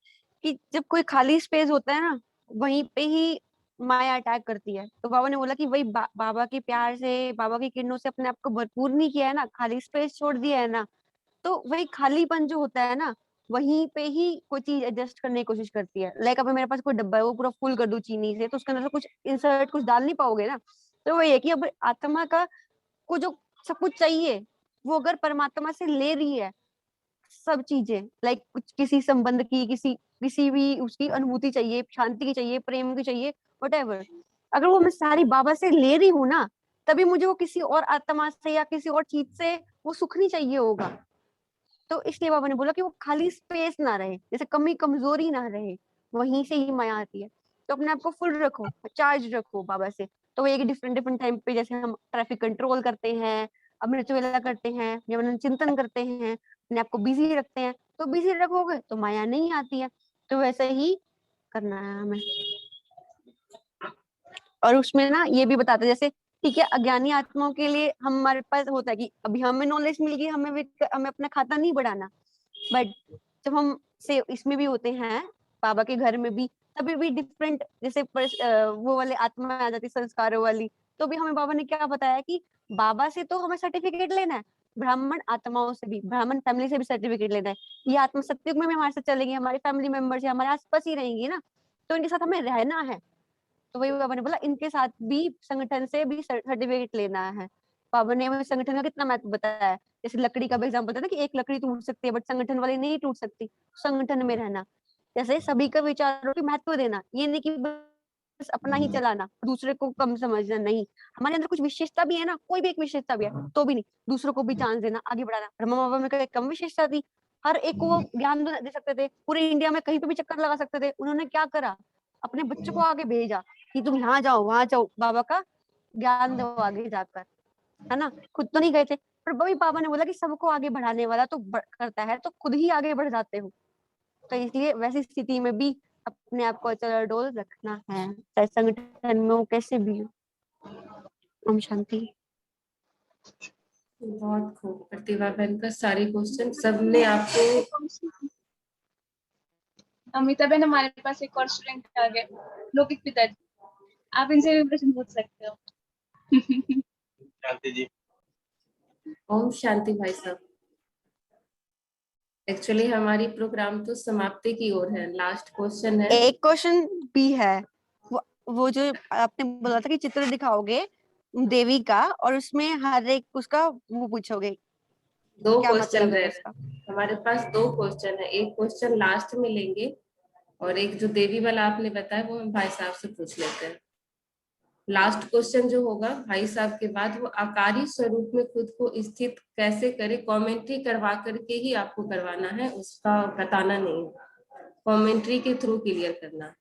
कि जब कोई खाली स्पेस होता है ना, वहीं पे ही माया अटैक करती है। तो बाबा ने बोला कि वही बाबा के प्यार से, बाबा की किरणों से अपने आप को भरपूर नहीं किया है ना, खाली स्पेस छोड़ दिया है ना, तो वही खालीपन जो होता है ना, वहीं पे ही कोई चीज एडजस्ट करने की कोशिश करती है। लाइक अभी मेरे पास कोई डब्बा है, वो पूरा फुल कर दूं चीनी से, तो उसके अंदर से कुछ इंसर्ट कुछ डाल नहीं पाओगे ना। तो वही है कि अब आत्मा का को जो सब कुछ चाहिए, वो अगर परमात्मा से ले रही है सब चीजें, लाइक कुछ किसी संबंध की, किसी किसी भी उसकी अनुभूति चाहिए, शांति की चाहिए, प्रेम की चाहिए, वटेवर, अगर वो मैं सारी बाबा से ले रही हूँ ना, तभी मुझे वो किसी और आत्मा से या किसी और चीज से वो सुख नहीं चाहिए होगा। तो इसलिए बाबा ने बोला कि वो खाली स्पेस ना रहे, जैसे कमी कमजोरी ना रहे, वहीं से ही माया आती है। तो अपने आप को फुल रखो, चार्ज रखो बाबा से। तो वो एक डिफरेंट डिफरेंट टाइम पे, जैसे हम ट्रैफिक कंट्रोल करते हैं, अमृत वेला करते हैं, जब चिंतन करते हैं, अपने आप को बिजी रखते हैं, तो बिजी रखोगे तो माया नहीं आती है। तो वैसे ही करना है हमें। और उसमें ना ये भी बताते हैं, जैसे ठीक है, अज्ञानी आत्माओं के लिए हमारे पास होता है कि अभी हमें नॉलेज मिल गई, हमें अपना खाता नहीं बढ़ाना। बट जब हम से इसमें भी होते हैं, बाबा के घर में भी, तभी भी डिफरेंट, जैसे वो वाले आत्मा आ जाती संस्कारों वाली, तो भी हमें बाबा ने क्या बताया कि बाबा से तो हमें सर्टिफिकेट लेना है, ब्राह्मण आत्माओं से भी, ब्राह्मण फैमिली से भी सर्टिफिकेट लेना है। ये आत्मा सत्युग में भी हमारे साथ चलेगी, हमारे फैमिली मेंबर्स हमारे आसपास ही रहेंगी ना, तो इनके साथ हमें रहना है। तो वही बाबा ने बोला इनके साथ भी संगठन से भी सर्टिफिकेट लेना है। बाबा ने हमें संगठन का कितना महत्व बताया है। जैसे लकड़ी का भी एग्जाम्पल था ना कि एक लकड़ी टूट सकती है बट संगठन वाली नहीं टूट सकती, संगठन में रहना। जैसे सभी का विचारों को महत्व देना, ये नहीं कि बस अपना ही चलाना, दूसरे को कम समझना, नहीं। हमारे अंदर कुछ विशेषता भी है ना, कोई भी एक विशेषता भी है तो भी नहीं, दूसरों को भी चांस देना, आगे बढ़ाना। ब्रह्मा बाबा में कोई कम विशेषता थी? हर एक को वो ज्ञान दे सकते थे, पूरे इंडिया में कहीं पे भी चक्कर लगा सकते थे। उन्होंने क्या करा, अपने बच्चों को आगे भेजा कि तुम यहाँ जाओ वहां जाओ, बाबा का ज्ञान दो आगे जाकर, है ना। खुद तो नहीं गए थे, पर वही बाबा ने बोला कि सबको आगे बढ़ाने वाला तो करता है, तो खुद ही आगे बढ़ जाते हो। तो इसलिए वैसी स्थिति में भी अपने आप को अचल अडोल रखना है, चाहे संगठन में हो, कैसे भी हो। ओम शांति। बहुत खूब प्रतिभा बहन का सारे क्वेश्चन सबने आपको। अमिता बहन, हमारे पास एक और स्टूडेंट आ गए, लौकिक पिताजी, आप इनसे भी प्रश्न पूछ सकते हो। शांति जी। ओम शांति भाई साहब। एक्चुअली हमारी प्रोग्राम तो समाप्ति की ओर है, लास्ट क्वेश्चन है। एक क्वेश्चन भी है, वो जो आपने बोला था कि चित्र दिखाओगे देवी का और उसमें हर एक उसका वो पूछोगे, दो क्या क्वेश्चन मतलब है रहे, उसका? हमारे पास 2 क्वेश्चन है, एक क्वेश्चन लास्ट में लेंगे और एक जो देवी वाला आपने बताया वो हम भाई साहब से पूछ लेते हैं। लास्ट क्वेश्चन जो होगा भाई साहब के बाद, वो आकारी स्वरूप में खुद को स्थित कैसे करे, कमेंट्री करवा करके ही आपको करवाना है, उसका बताना नहीं, कमेंट्री के थ्रू क्लियर करना है।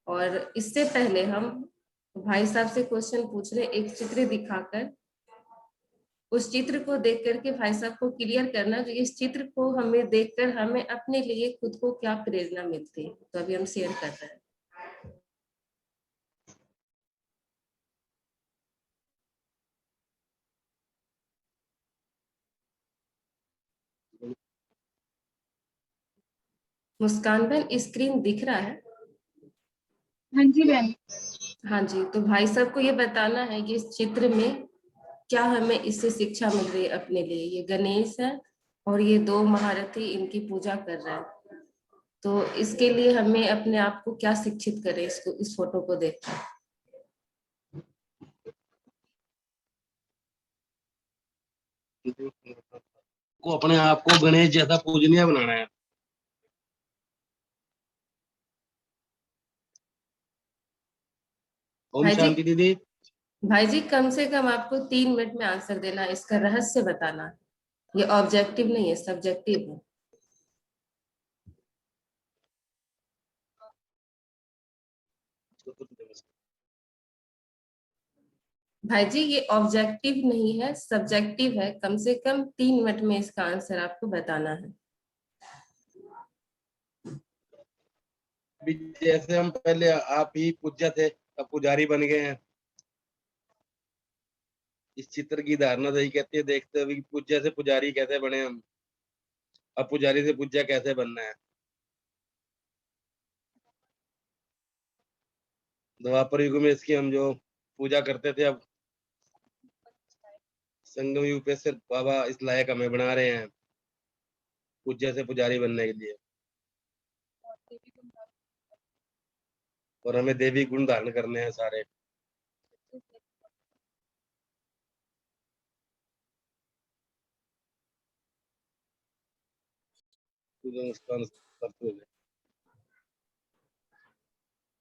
और इससे पहले हम भाई साहब से क्वेश्चन पूछ रहे, एक चित्र दिखाकर उस चित्र को देख करके भाई साहब को क्लियर करना कि इस चित्र को हमें देखकर हमें अपने लिए खुद को क्या प्रेरणा मिलती है। तो अभी हम शेयर कर रहे हैं। मुस्कान बहन स्क्रीन दिख रहा है? हाँ जी बहन। हाँ जी, तो भाई साहब को ये बताना है कि इस चित्र में क्या हमें इससे शिक्षा मिल रही है अपने लिए। ये गणेश है और ये 2 महारथी इनकी पूजा कर रहे हैं, तो इसके लिए हमें अपने आप को क्या शिक्षित करें इसको, इस फोटो को देखकर। को अपने आप को गणेश जैसा पूजनीय बनाना है। ओम भाई जी, शांति दीदी। भाई जी कम से कम आपको 3 मिनट में आंसर देना है, इसका रहस्य बताना है। ये ऑब्जेक्टिव नहीं है, सब्जेक्टिव है। भाई जी ये ऑब्जेक्टिव नहीं है, सब्जेक्टिव है। कम से कम 3 मिनट में इसका आंसर आपको बताना है। अभी जैसे हम पहले आप ही पूज्य थे, अब पुजारी बन गए हैं। इस चित्र की धारणा सही कहती है, देखते हुए पूज्य से पुजारी कैसे बने हम, अब पुजारी से पूज्य कैसे बनना है। द्वापर युग में इसकी हम जो पूजा करते थे, अब संगम युग पे सिर्फ बाबा इस लायक हमें बना रहे हैं पूज्य से पुजारी बनने के लिए, और हमें देवी गुण धारण करने हैं सारे।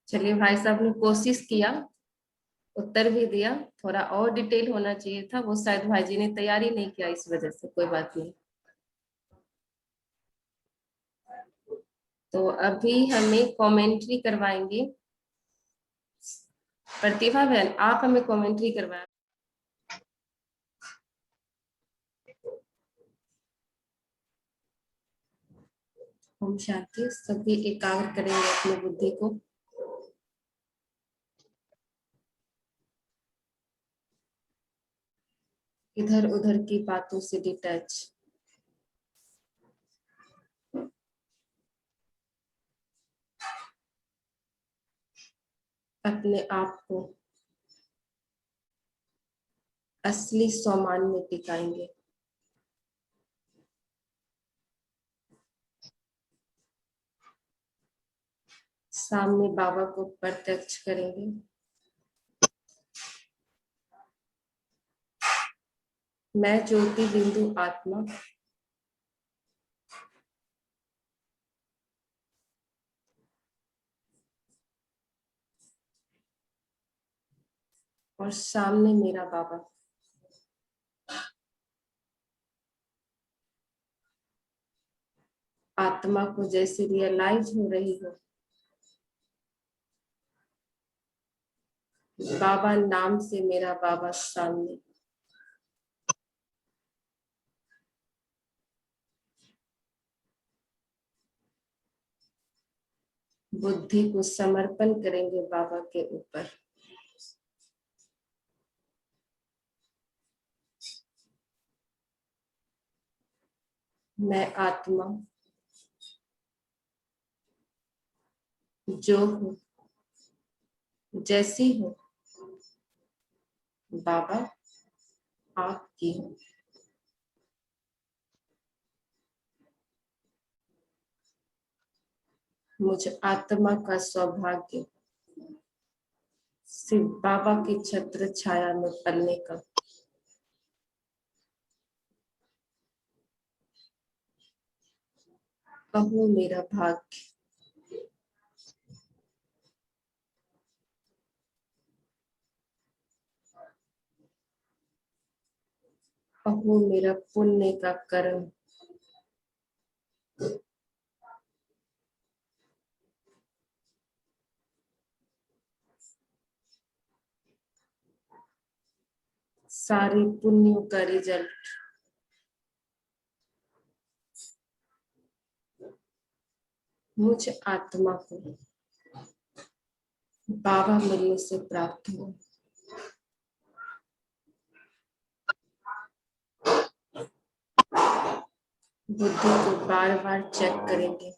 चलिए भाई साहब ने कोशिश किया, उत्तर भी दिया। थोड़ा और डिटेल होना चाहिए था, वो शायद भाई जी ने तैयारी नहीं किया, इस वजह से। कोई बात नहीं। तो अभी हमें कमेंट्री करवाएंगे प्रतिभा बहन, आप हमें कमेंट्री करवाएं। ओम शांति। सभी एकाग्र करेंगे अपनी बुद्धि को। इधर उधर की बातों से डिटैच। अपने आप को असली सम्मान में टिकाएंगे। सामने बाबा को प्रत्यक्ष करेंगे। मैं ज्योति बिंदु आत्मा और सामने मेरा बाबा। आत्मा को जैसे रियलाइज हो रही हो, बाबा नाम से मेरा बाबा सामने। बुद्धि को समर्पण करेंगे बाबा के ऊपर। मैं आत्मा जो हूँ, जैसी हूँ, बाबा आपकी हूँ। मुझ आत्मा का सौभाग्य सिर्फ बाबा की छत्र छाया में पलने का। कहो मेरा भाग्य। कहो मेरा पुण्य का कर्म। सारे पुण्यों का रिजल्ट मुझ आत्मा को बाबा मिलने से प्राप्त हो। बुद्धि को बार बार चेक करेंगे।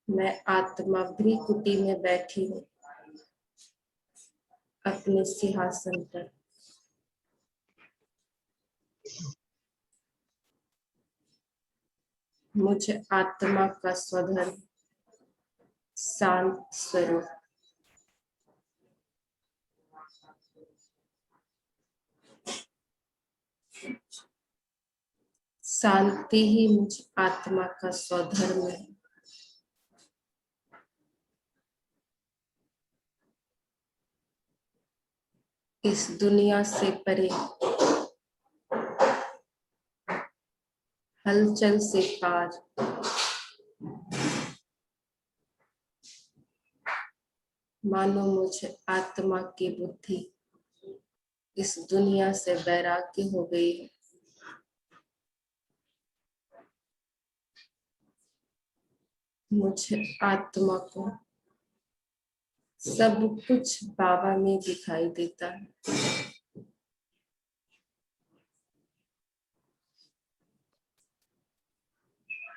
मैं आत्मा भ्रिकुटी में बैठी हूँ अपने सिंहासन पर। मुझ आत्मा का स्वधर्म शांत स्वरूप शांति ही मुझ आत्मा का स्वधर्म है। इस दुनिया से परे, हलचल से पार, मानो मुझ आत्मा की बुद्धि इस दुनिया से वैराग्य हो गई है। मुझ आत्मा को सब कुछ बाबा में दिखाई देता है।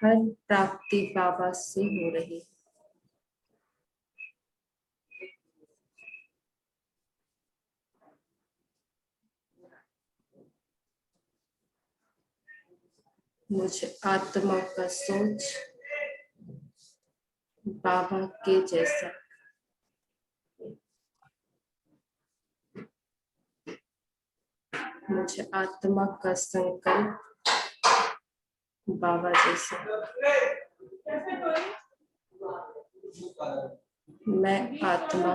हर प्राप्ति बाबा से हो रही है। मुझ आत्मा का सोच बाबा के जैसा, मुझ आत्मा का संकल्प बाबा जैसा। मैं आत्मा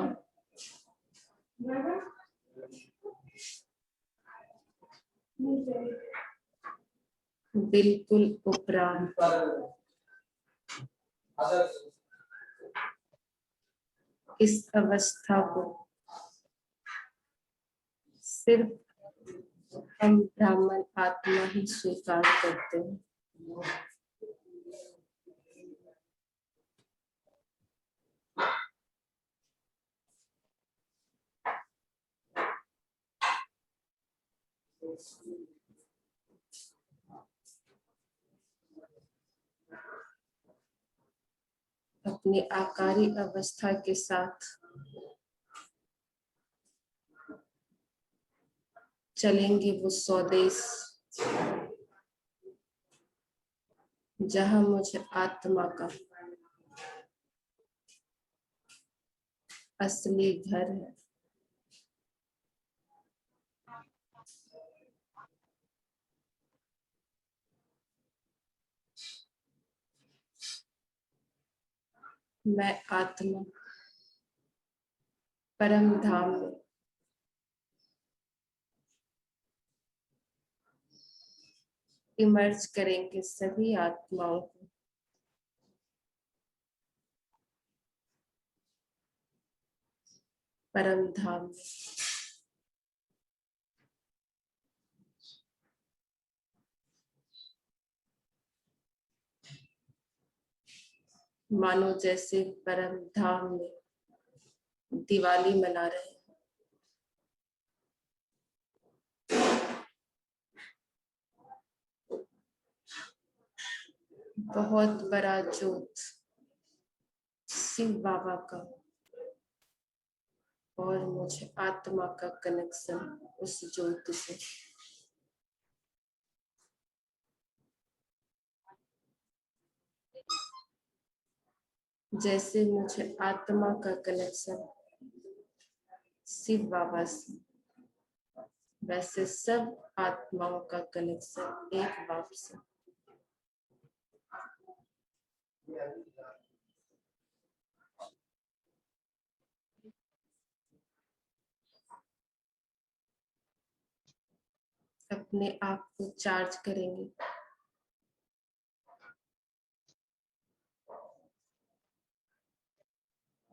बिल्कुल उपरांत इस अवस्था को सिर्फ हम ब्राह्मण आत्मा ही स्वीकार करते हैं। अपनी आकारी अवस्था के साथ चलेंगे वो स्वदेश, जहां मुझे आत्मा का असली घर है। मैं आत्मा परम धाम में इमर्ज करेंगे सभी आत्माओं को। परम धाम में मानो जैसे परम धाम में दिवाली मना रहे हैं। बहुत बड़ा जोत शिव बाबा का और मुझे आत्मा का कनेक्शन उस ज्योत से। जैसे मुझे आत्मा का कनेक्शन शिव बाबा से, वैसे सब आत्माओं का कनेक्शन एक बाप से। अपने आप को चार्ज करेंगे।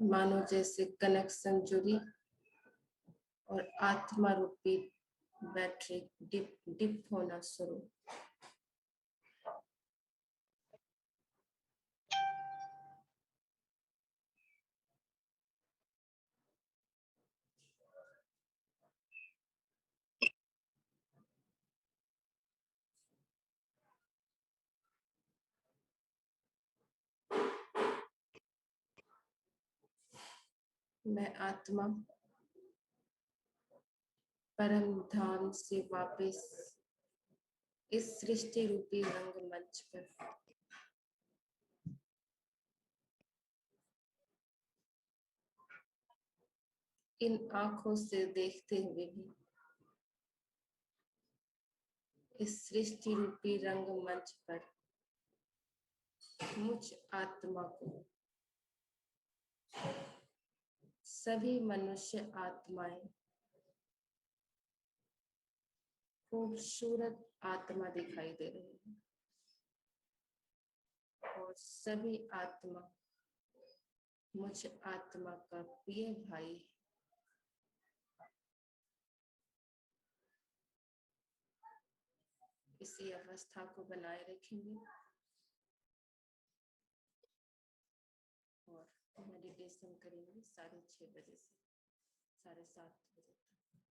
मानो जैसे कनेक्शन जुड़ी और आत्मा रूपी बैटरी डिप डिप होना शुरू। मैं आत्मा परम धाम से वापस इस सृष्टि रूपी रंगमंच पर इन आंखों से देखते हुए भी इस सृष्टि रूपी रंगमंच पर मुझ आत्मा को सभी मनुष्य आत्माएं खूबसूरत आत्मा दिखाई दे रही है और सभी आत्मा मुझ आत्मा का प्रिय भाई है। इसी अवस्था को बनाए रखेंगे और मेडिटेशन करेंगे 6:30 बजे से 7:30 बजे तक।